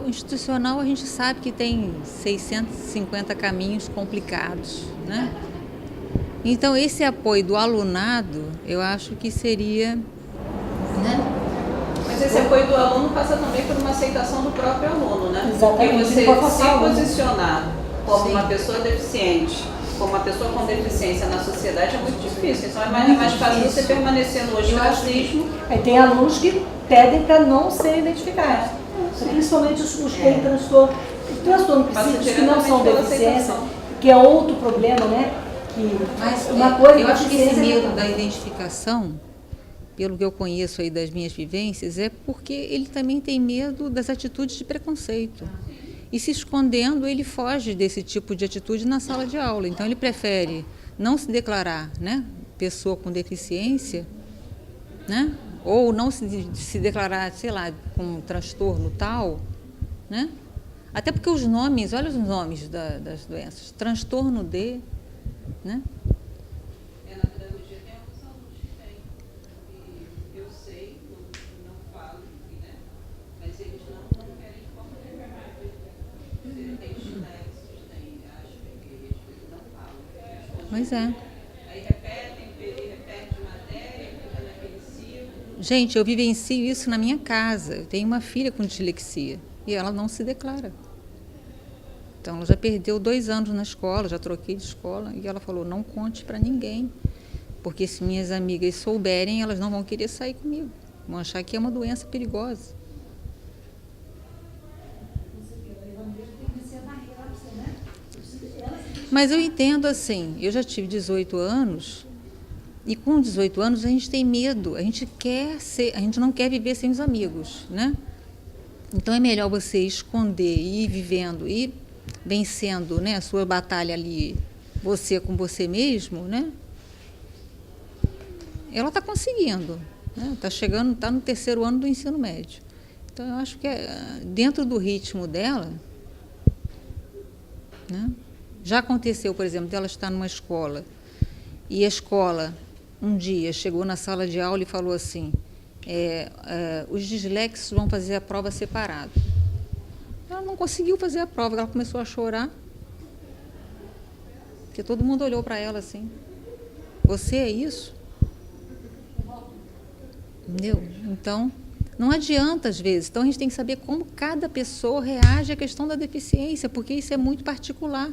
a gente sabe que tem 650 caminhos complicados, né? Então esse apoio do alunado, eu acho que seria, né? Mas esse apoio do aluno passa também por uma aceitação do próprio aluno, né? Exatamente. Porque você se posicionar como uma pessoa deficiente, como uma pessoa com deficiência na sociedade é muito difícil. Então é mais fácil você permanecer no ostracismo. Tem alunos que pedem para não serem identificados. Principalmente os que têm transtorno psíquico, que não são deficiência, que é outro problema, né? Mas eu acho que esse medo da identificação, pelo que eu conheço aí das minhas vivências, é porque ele também tem medo das atitudes de preconceito. E se escondendo, ele foge desse tipo de atitude na sala de aula. Então, ele prefere não se declarar, né, pessoa com deficiência, né, ou não se declarar, sei lá, com transtorno tal, né? Até porque os nomes, olha os nomes das doenças, transtorno de, né? Na pedagogia tem alguns alunos que têm, e eu sei, não falo, né, mas eles não querem de forma nenhuma. Ele tem dislexos, tem Asperger, não falam. Pois é. Aí repete matéria, fica naquele ciclo. Gente, eu vivencio isso na minha casa. Eu tenho uma filha com dislexia e ela não se declara. Então, ela já perdeu 2 anos na escola, já troquei de escola, e ela falou, não conte para ninguém, porque se minhas amigas souberem, elas não vão querer sair comigo, vão achar que é uma doença perigosa. Mas eu entendo assim, eu já tive 18 anos, e com 18 anos a gente tem medo, a gente não quer viver sem os amigos, né? Então é melhor você esconder e ir vivendo e vencendo, né, a sua batalha ali, você com você mesmo, né? Ela está conseguindo, né? Está chegando, está no 3º ano do ensino médio. Então eu acho que dentro do ritmo dela, né? Já aconteceu, por exemplo, dela estar numa escola e a escola um dia chegou na sala de aula e falou assim, os disléxicos vão fazer a prova separado. Ela não conseguiu fazer a prova, ela começou a chorar, porque todo mundo olhou para ela assim, você é isso? Entendeu? Então, não adianta às vezes. Então, a gente tem que saber como cada pessoa reage à questão da deficiência, porque isso é muito particular.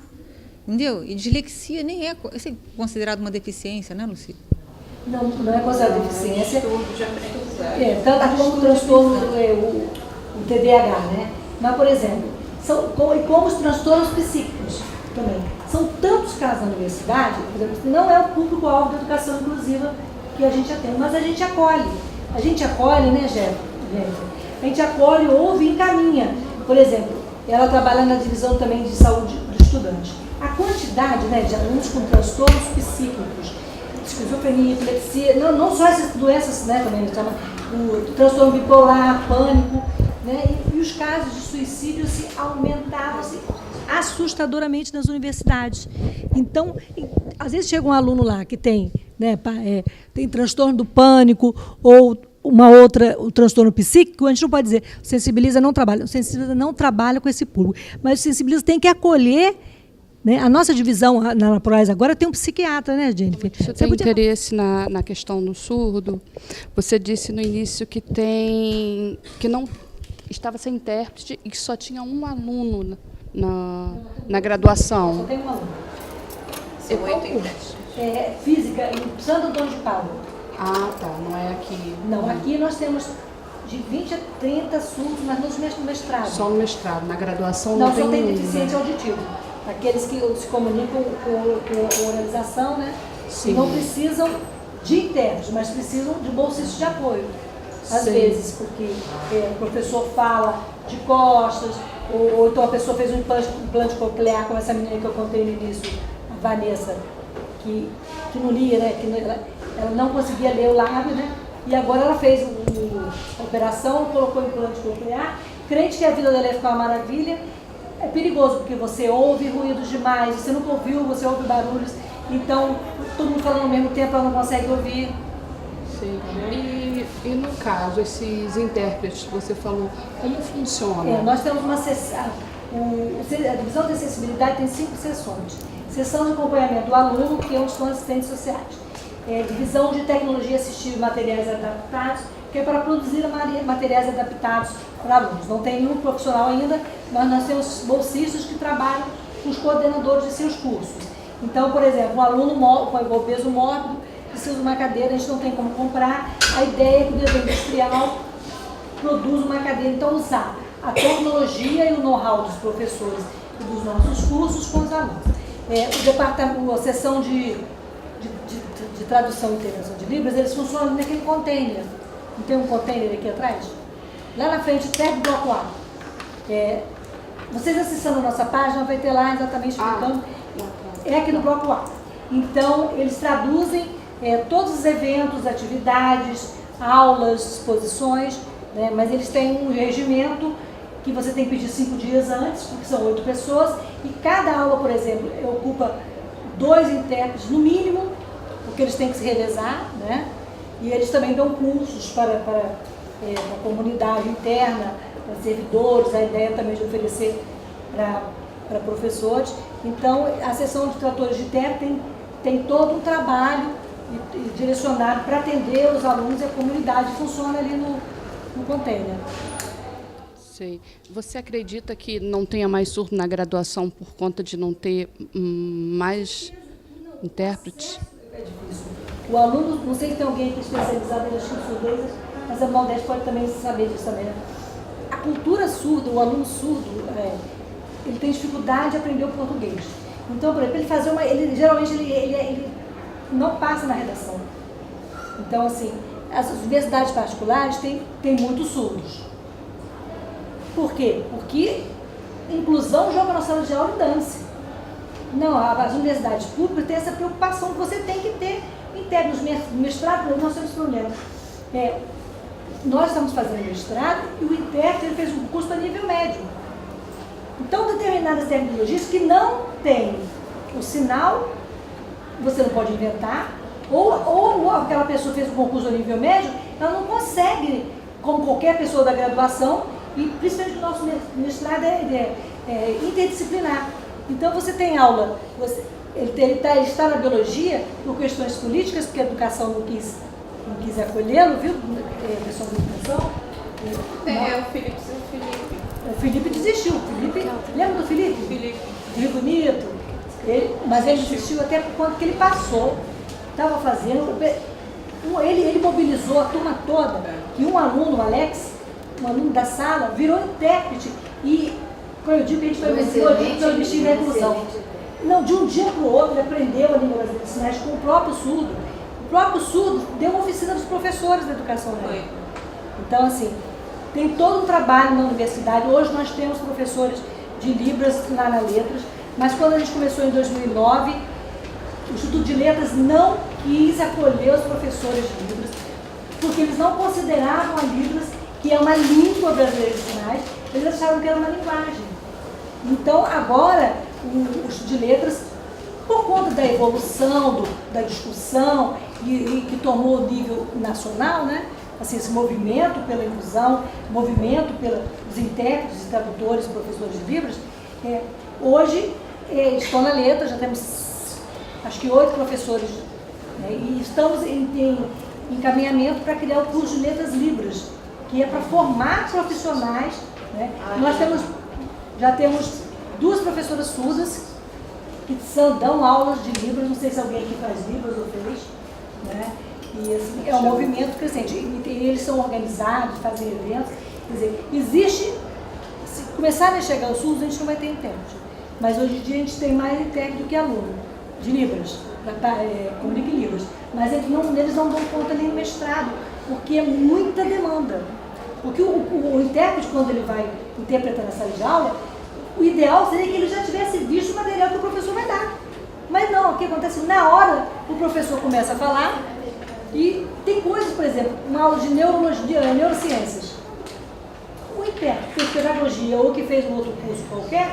Entendeu? E dislexia nem é considerado uma deficiência, né, Luci? Não é considerado deficiência. Tanto como o transtorno, o TDAH, né? Mas, por exemplo, como os transtornos psíquicos também. São tantos casos na universidade, por exemplo, não é o público-alvo da educação inclusiva que a gente atende, mas a gente acolhe. A gente acolhe, né, Jéssica? A gente acolhe, ouve e encaminha. Por exemplo, ela trabalha na divisão também de saúde do estudante. A quantidade, né, de alunos com transtornos psíquicos, esquizofrenia, epilepsia, não só essas doenças, né, também chama o transtorno bipolar, pânico, né, e os casos de suicídio se aumentavam assustadoramente nas universidades. Então, às vezes chega um aluno lá que tem, né, tem transtorno do pânico ou o transtorno psíquico, a gente não pode dizer, o Sensibiliza não trabalha com esse público, mas o Sensibiliza tem que acolher, né? A nossa divisão na Proas agora tem um psiquiatra, né, Jennifer? Você tem interesse na questão do surdo? Você disse no início que não estava sem intérprete e que só tinha um aluno na graduação. Só tem um aluno. São 8 intérpretes. Física em Santo Antônio de Pádua. Ah, tá. Não é aqui. Não, aqui nós temos de 20 a 30 surdos, mas no mestrado. Só no mestrado. Na graduação não tem só tem nenhum, deficiente auditivo. Aqueles que se comunicam com oralização, né? Sim. Não precisam de intérpretes, mas precisam de bolsistas de apoio. Às vezes, porque o professor fala de costas, ou então a pessoa fez um implante coclear, como essa menina que eu contei no início, a Vanessa, que não lia, né? Ela não conseguia ler o lábio, né? E agora ela fez a operação, colocou o implante coclear, crente que a vida dela ia ficar uma maravilha. É perigoso, porque você ouve ruídos demais, você nunca ouviu, você ouve barulhos, então todo mundo falando ao mesmo tempo, ela não consegue ouvir. Sim. E no caso, esses intérpretes que você falou, como funciona? Nós temos uma sessão, a divisão de acessibilidade tem 5 sessões. Sessão de acompanhamento do aluno, que é onde estão assistentes sociais. Divisão de tecnologia assistiva e materiais adaptados, que é para produzir materiais adaptados para alunos. Não tem nenhum profissional ainda, mas nós temos bolsistas que trabalham com os coordenadores de seus cursos. Então, por exemplo, um aluno com obeso mórbido precisa de uma cadeira, a gente não tem como comprar. A ideia é que o desenho industrial produza uma cadeira. Então, usar a tecnologia e o know-how dos professores e dos nossos cursos com os alunos. O departamento, a seção de tradução e integração de Libras, eles funcionam naquele container. Não tem um container aqui atrás? Lá na frente, perto do bloco A. Vocês acessando a nossa página, vai ter lá exatamente explicando. É aqui no bloco A. Então, eles traduzem todos os eventos, atividades, aulas, exposições, né? Mas eles têm um regimento que você tem que pedir 5 dias antes, porque são 8 pessoas, e cada aula, por exemplo, ocupa 2 intérpretes no mínimo, porque eles têm que se revezar, né? E eles também dão cursos para a comunidade interna, para servidores, a ideia também de oferecer para professores. Então, a seção de tratores de intérprete tem todo um trabalho direcionado para atender os alunos e a comunidade, funciona ali no container. Sei. Você acredita que não tenha mais surdo na graduação por conta de não ter mais intérpretes? É difícil. O aluno, não sei se tem alguém que é especializado em surdez, mas a Maldete pode também saber disso também. Né? A cultura surda, o aluno surdo, ele tem dificuldade de aprender o português. Então, por exemplo, ele fazer geralmente ele não passa na redação. Então, assim, as universidades particulares têm muitos surdos. Por quê? Porque inclusão joga na sala de aula e dance. Não, as universidades públicas têm essa preocupação que você tem que ter internos no mestrado, nós temos problema. Nós estamos fazendo mestrado e o intérprete fez um curso para nível médio. Então, determinadas tecnologias que não têm o sinal, você não pode inventar, ou aquela pessoa fez um concurso a nível médio, ela não consegue, como qualquer pessoa da graduação, e principalmente o nosso mestrado é interdisciplinar. Então, você tem aula, ele está na biologia por questões políticas, porque a educação não quis acolhê-lo, viu, pessoal da educação? O Felipe desistiu. Lembra do Felipe? Rio Bonito. Mas ele desistiu até por conta que ele passou. Estava fazendo. Ele mobilizou a turma toda. E um aluno, o Alex, um aluno da sala, virou intérprete. E, como eu digo, a gente foi pelo destino da inclusão. Não, de um dia para o outro, ele aprendeu a língua brasileira de sinais com o próprio surdo. O próprio surdo deu uma oficina dos professores da educação médica. Então, assim, tem todo um trabalho na universidade. Hoje nós temos professores de Libras lá na Letras, mas quando a gente começou em 2009, o Instituto de Letras não quis acolher os professores de Libras, porque eles não consideravam a Libras, que é uma língua brasileira de sinais, eles achavam que era uma linguagem. Então, agora, o Instituto de Letras, por conta da evolução, da discussão, e que tomou o nível nacional, né? Assim, esse movimento pela inclusão, movimento pelos intérpretes, tradutores, professores de Libras, hoje estão na Letra, já temos acho que 8 professores, né? E estamos em encaminhamento para criar o curso de Letras Libras, que é para formar profissionais, né? Nós já temos 2 professoras surdas que dão aulas de Libras, não sei se alguém aqui faz Libras ou fez, né? E assim, é um movimento crescente. E eles são organizados, fazem eventos. Quer dizer, existe, se começarem a chegar aos surdos, a gente não vai ter intérprete. Mas hoje em dia a gente tem mais intérprete do que aluno de Libras, comunica em Libras. Mas eles não dão conta nem do mestrado, porque é muita demanda. Porque o intérprete, quando ele vai interpretar na sala de aula, o ideal seria que ele já tivesse visto o material que o professor vai dar. Mas não, o que acontece? Na hora, o professor começa a falar e tem coisas, por exemplo, uma aula de neurociências. O intérprete que fez pedagogia ou que fez um outro curso qualquer,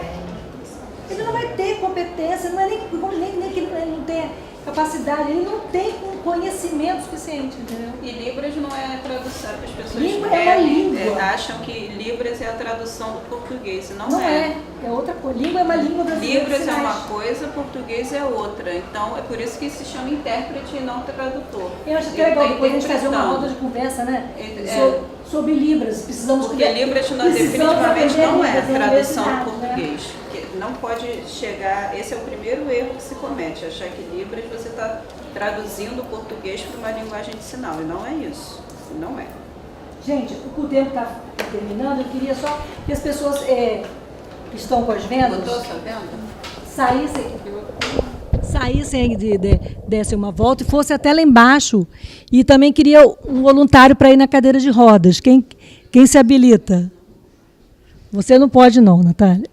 ele não vai ter competência, não é nem que ele não tenha capacidade, ele não tem conhecimento suficiente, entendeu? E Libras não é tradução, as pessoas língua é uma língua. Acham que Libras é a tradução do português, não é. É outra coisa. Língua é uma língua brasileira. Libras é uma coisa, português é outra. Então, é por isso que se chama intérprete e não tradutor. Eu acho que é legal depois a gente fazer uma roda de conversa, né? Sobre Libras. Precisamos... Porque Libras definitivamente não é tradução do português. Né? Não pode chegar, esse é o primeiro erro que se comete, achar que Libras você está traduzindo o português para uma linguagem de sinal, e não é isso, não é. Gente, o tempo está terminando, eu queria só que as pessoas que estão com as vendas saíssem dessem uma volta e fossem até lá embaixo, e também queria um voluntário para ir na cadeira de rodas. Quem se habilita? Você não pode não, Natália.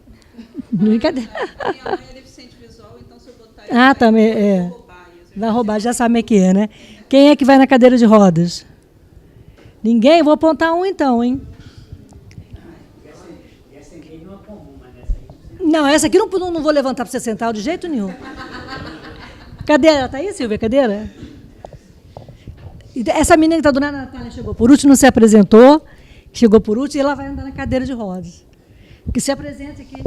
Brincadeira. Minha mãe é deficiente visual, então se eu botar também vai roubar, já sabe o que é, né? Quem é que vai na cadeira de rodas? Ninguém? Vou apontar um então, hein? Não, essa aqui não vou levantar para você sentar de jeito nenhum. Cadeira, tá aí, Silvia? Cadeira? Essa menina que está do lado da Natália chegou por último, não se apresentou, chegou por último e ela vai andar na cadeira de rodas. Que se apresente aqui.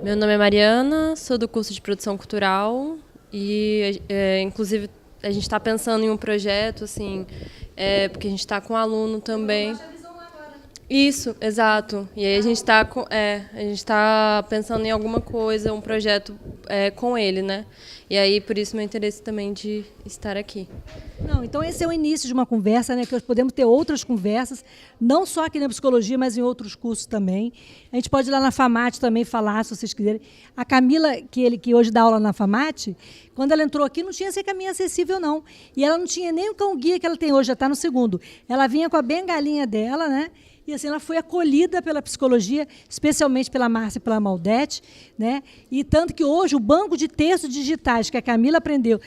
Meu nome é Mariana, sou do curso de Produção Cultural e, inclusive, a gente está pensando em um projeto, assim, porque a gente está com um aluno também. Isso, exato. E aí a gente está pensando em alguma coisa, um projeto com ele, né? E aí, por isso, meu interesse também de estar aqui. Não, então esse é o início de uma conversa, né, que nós podemos ter outras conversas, não só aqui na psicologia, mas em outros cursos também. A gente pode ir lá na FAMAT também falar, se vocês quiserem. A Camila, que hoje dá aula na FAMAT, quando ela entrou aqui, não tinha esse caminho acessível, não. E ela não tinha nem o cão-guia que ela tem hoje, já está no segundo. Ela vinha com a bengalinha dela, né? E assim, ela foi acolhida pela psicologia, especialmente pela Márcia e pela Maldete, né? E tanto que hoje o banco de textos digitais que a Camila aprendeu,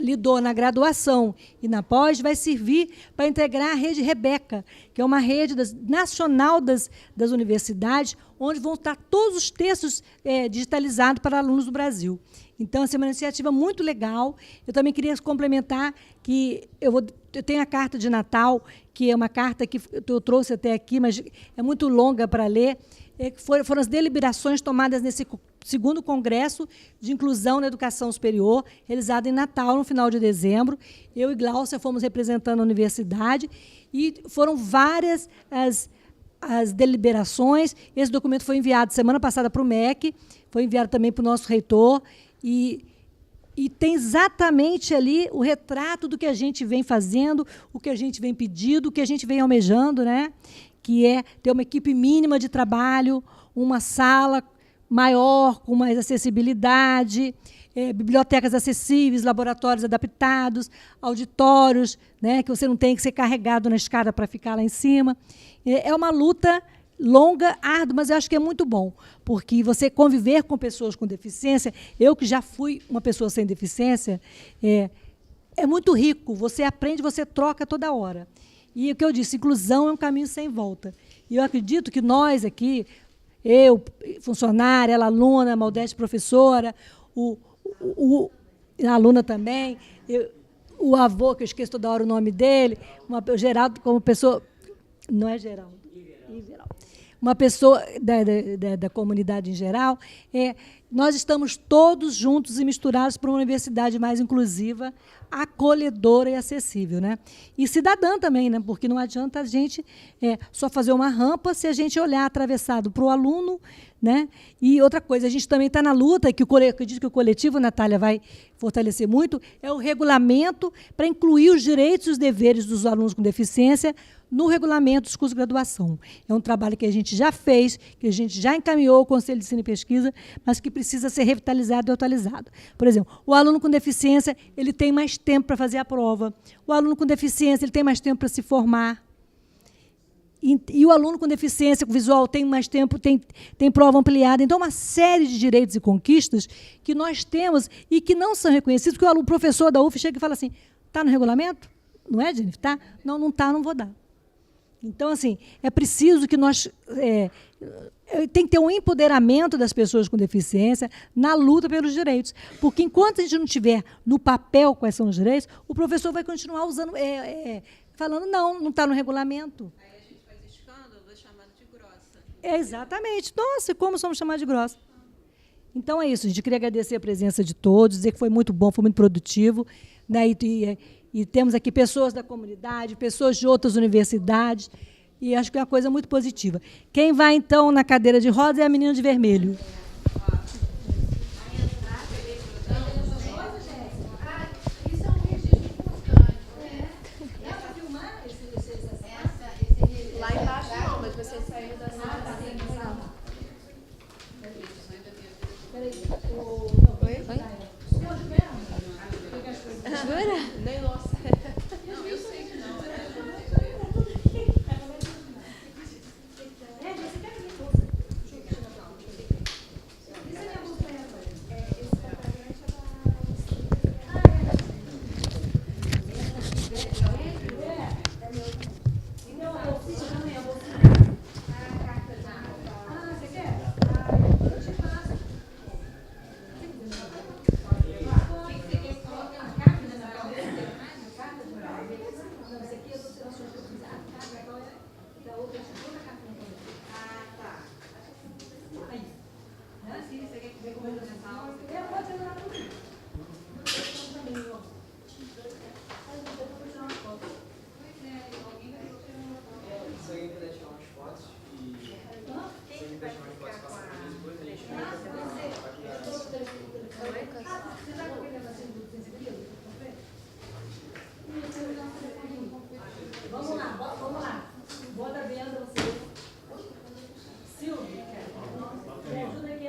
lidou na graduação e na pós, vai servir para integrar a rede Rebeca, que é uma rede nacional das universidades, onde vão estar todos os textos digitalizados para alunos do Brasil. Então, essa é uma iniciativa muito legal. Eu também queria complementar que eu tenho a carta de Natal, que é uma carta que eu trouxe até aqui, mas é muito longa para ler. Foram as deliberações tomadas nesse segundo Congresso de Inclusão na Educação Superior, realizado em Natal, no final de dezembro. Eu e Gláucia fomos representando a universidade e foram várias as deliberações. Esse documento foi enviado semana passada para o MEC, foi enviado também para o nosso reitor, e tem exatamente ali o retrato do que a gente vem fazendo, o que a gente vem pedindo, o que a gente vem almejando, né? Que é ter uma equipe mínima de trabalho, uma sala maior, com mais acessibilidade, bibliotecas acessíveis, laboratórios adaptados, auditórios, né, que você não tem que ser carregado na escada para ficar lá em cima. É uma luta longa, árdua, mas eu acho que é muito bom, porque você conviver com pessoas com deficiência, eu que já fui uma pessoa sem deficiência, é muito rico, você aprende, você troca toda hora. E o que eu disse, inclusão é um caminho sem volta. E eu acredito que nós aqui, eu, funcionária, ela aluna, a Maldete professora, a aluna também, o avô, que eu esqueço toda hora o nome dele, o Geraldo, como pessoa... Não é Geraldo. Uma pessoa da comunidade em geral, nós estamos todos juntos e misturados para uma universidade mais inclusiva, acolhedora e acessível, né? E cidadã também, né? Porque não adianta a gente só fazer uma rampa se a gente olhar atravessado para o aluno, né? E outra coisa, a gente também está na luta, que acredito que o coletivo, Natália, vai fortalecer muito, é o regulamento para incluir os direitos e os deveres dos alunos com deficiência no regulamento dos cursos de graduação. É um trabalho que a gente já fez, que a gente já encaminhou ao Conselho de Ensino e Pesquisa, mas que precisa ser revitalizado e atualizado. Por exemplo, o aluno com deficiência ele tem mais tempo para fazer a prova. O aluno com deficiência ele tem mais tempo para se formar. E o aluno com deficiência visual tem mais tempo, tem prova ampliada. Então, uma série de direitos e conquistas que nós temos e que não são reconhecidos, porque o professor da UF chega e fala assim, está no regulamento? Não é, Jennifer? Tá? Não, não está, não vou dar. Então, assim, é preciso que nós... tem que ter um empoderamento das pessoas com deficiência na luta pelos direitos. Porque enquanto a gente não tiver no papel quais são os direitos, o professor vai continuar usando, falando, não está no regulamento. Aí a gente faz escândalo, é chamado de grossa. Exatamente. Nossa, como somos chamados de grossa? Então é isso, a gente queria agradecer a presença de todos, dizer que foi muito bom, foi muito produtivo, né? E temos aqui pessoas da comunidade, pessoas de outras universidades, e acho que é uma coisa muito positiva. Quem vai, então, na cadeira de rosa é a menina de vermelho. Lá embaixo não, mas você saiu da sala. Jura? Nem nossa. Não, eu sei que não. Vamos lá. Bota a venda você. Silvia, me ajuda aqui a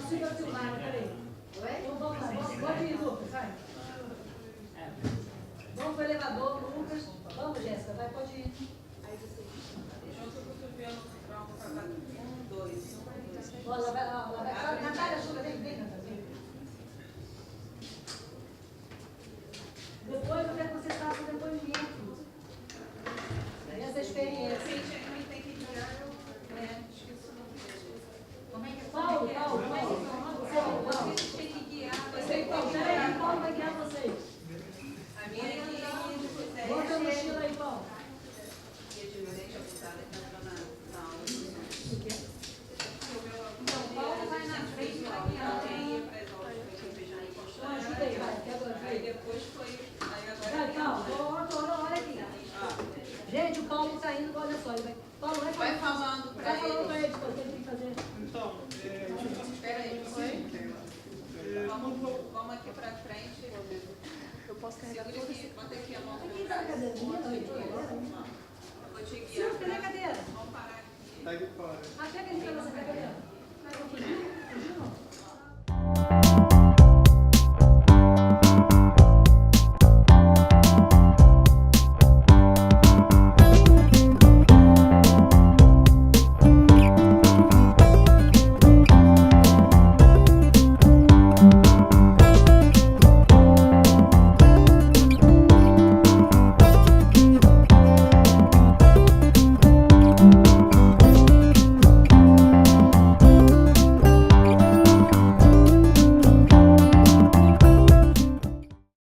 Silvia Silvana, peraí. Então vamos lá, pode ir, Lucas, vai. Vamos para o elevador, Lucas. Vamos, Jéssica, vai, pode ir. Aí você. Lá vai. Natália, ajuda, vem, Natália. Depois eu quero que você faça o depoimento dessa experiência. Tem que guiar, esqueci o nome dele. Como é que é? Paulo. Vocês têm que guiar. Paulo vai guiar vocês. A minha aqui. Bota a mochila aí, Paulo. E a diferente apontada que entra na aula. O quê? Então, o Paulo vai na frente para guiar. Alguém ia para as aulas para fechar e postar. Ajuda aí, vai. Aí depois foi. Vai, Paulo, olha aqui. Gente, o Paulo está indo, olha só. Paulo, vai falando para ele. Vai falando para ele o que ele tem que fazer. Então, espera aí. Vamos aqui para frente. Eu posso carregar tudo aqui. Bota aqui a mão Aqui está a cadeirinha. Vou te guiar. Silvia, cadê a cadeira? Vamos parar aqui. Tá aqui fora. Até que ele vai você vai. Fugiu? Fugiu não?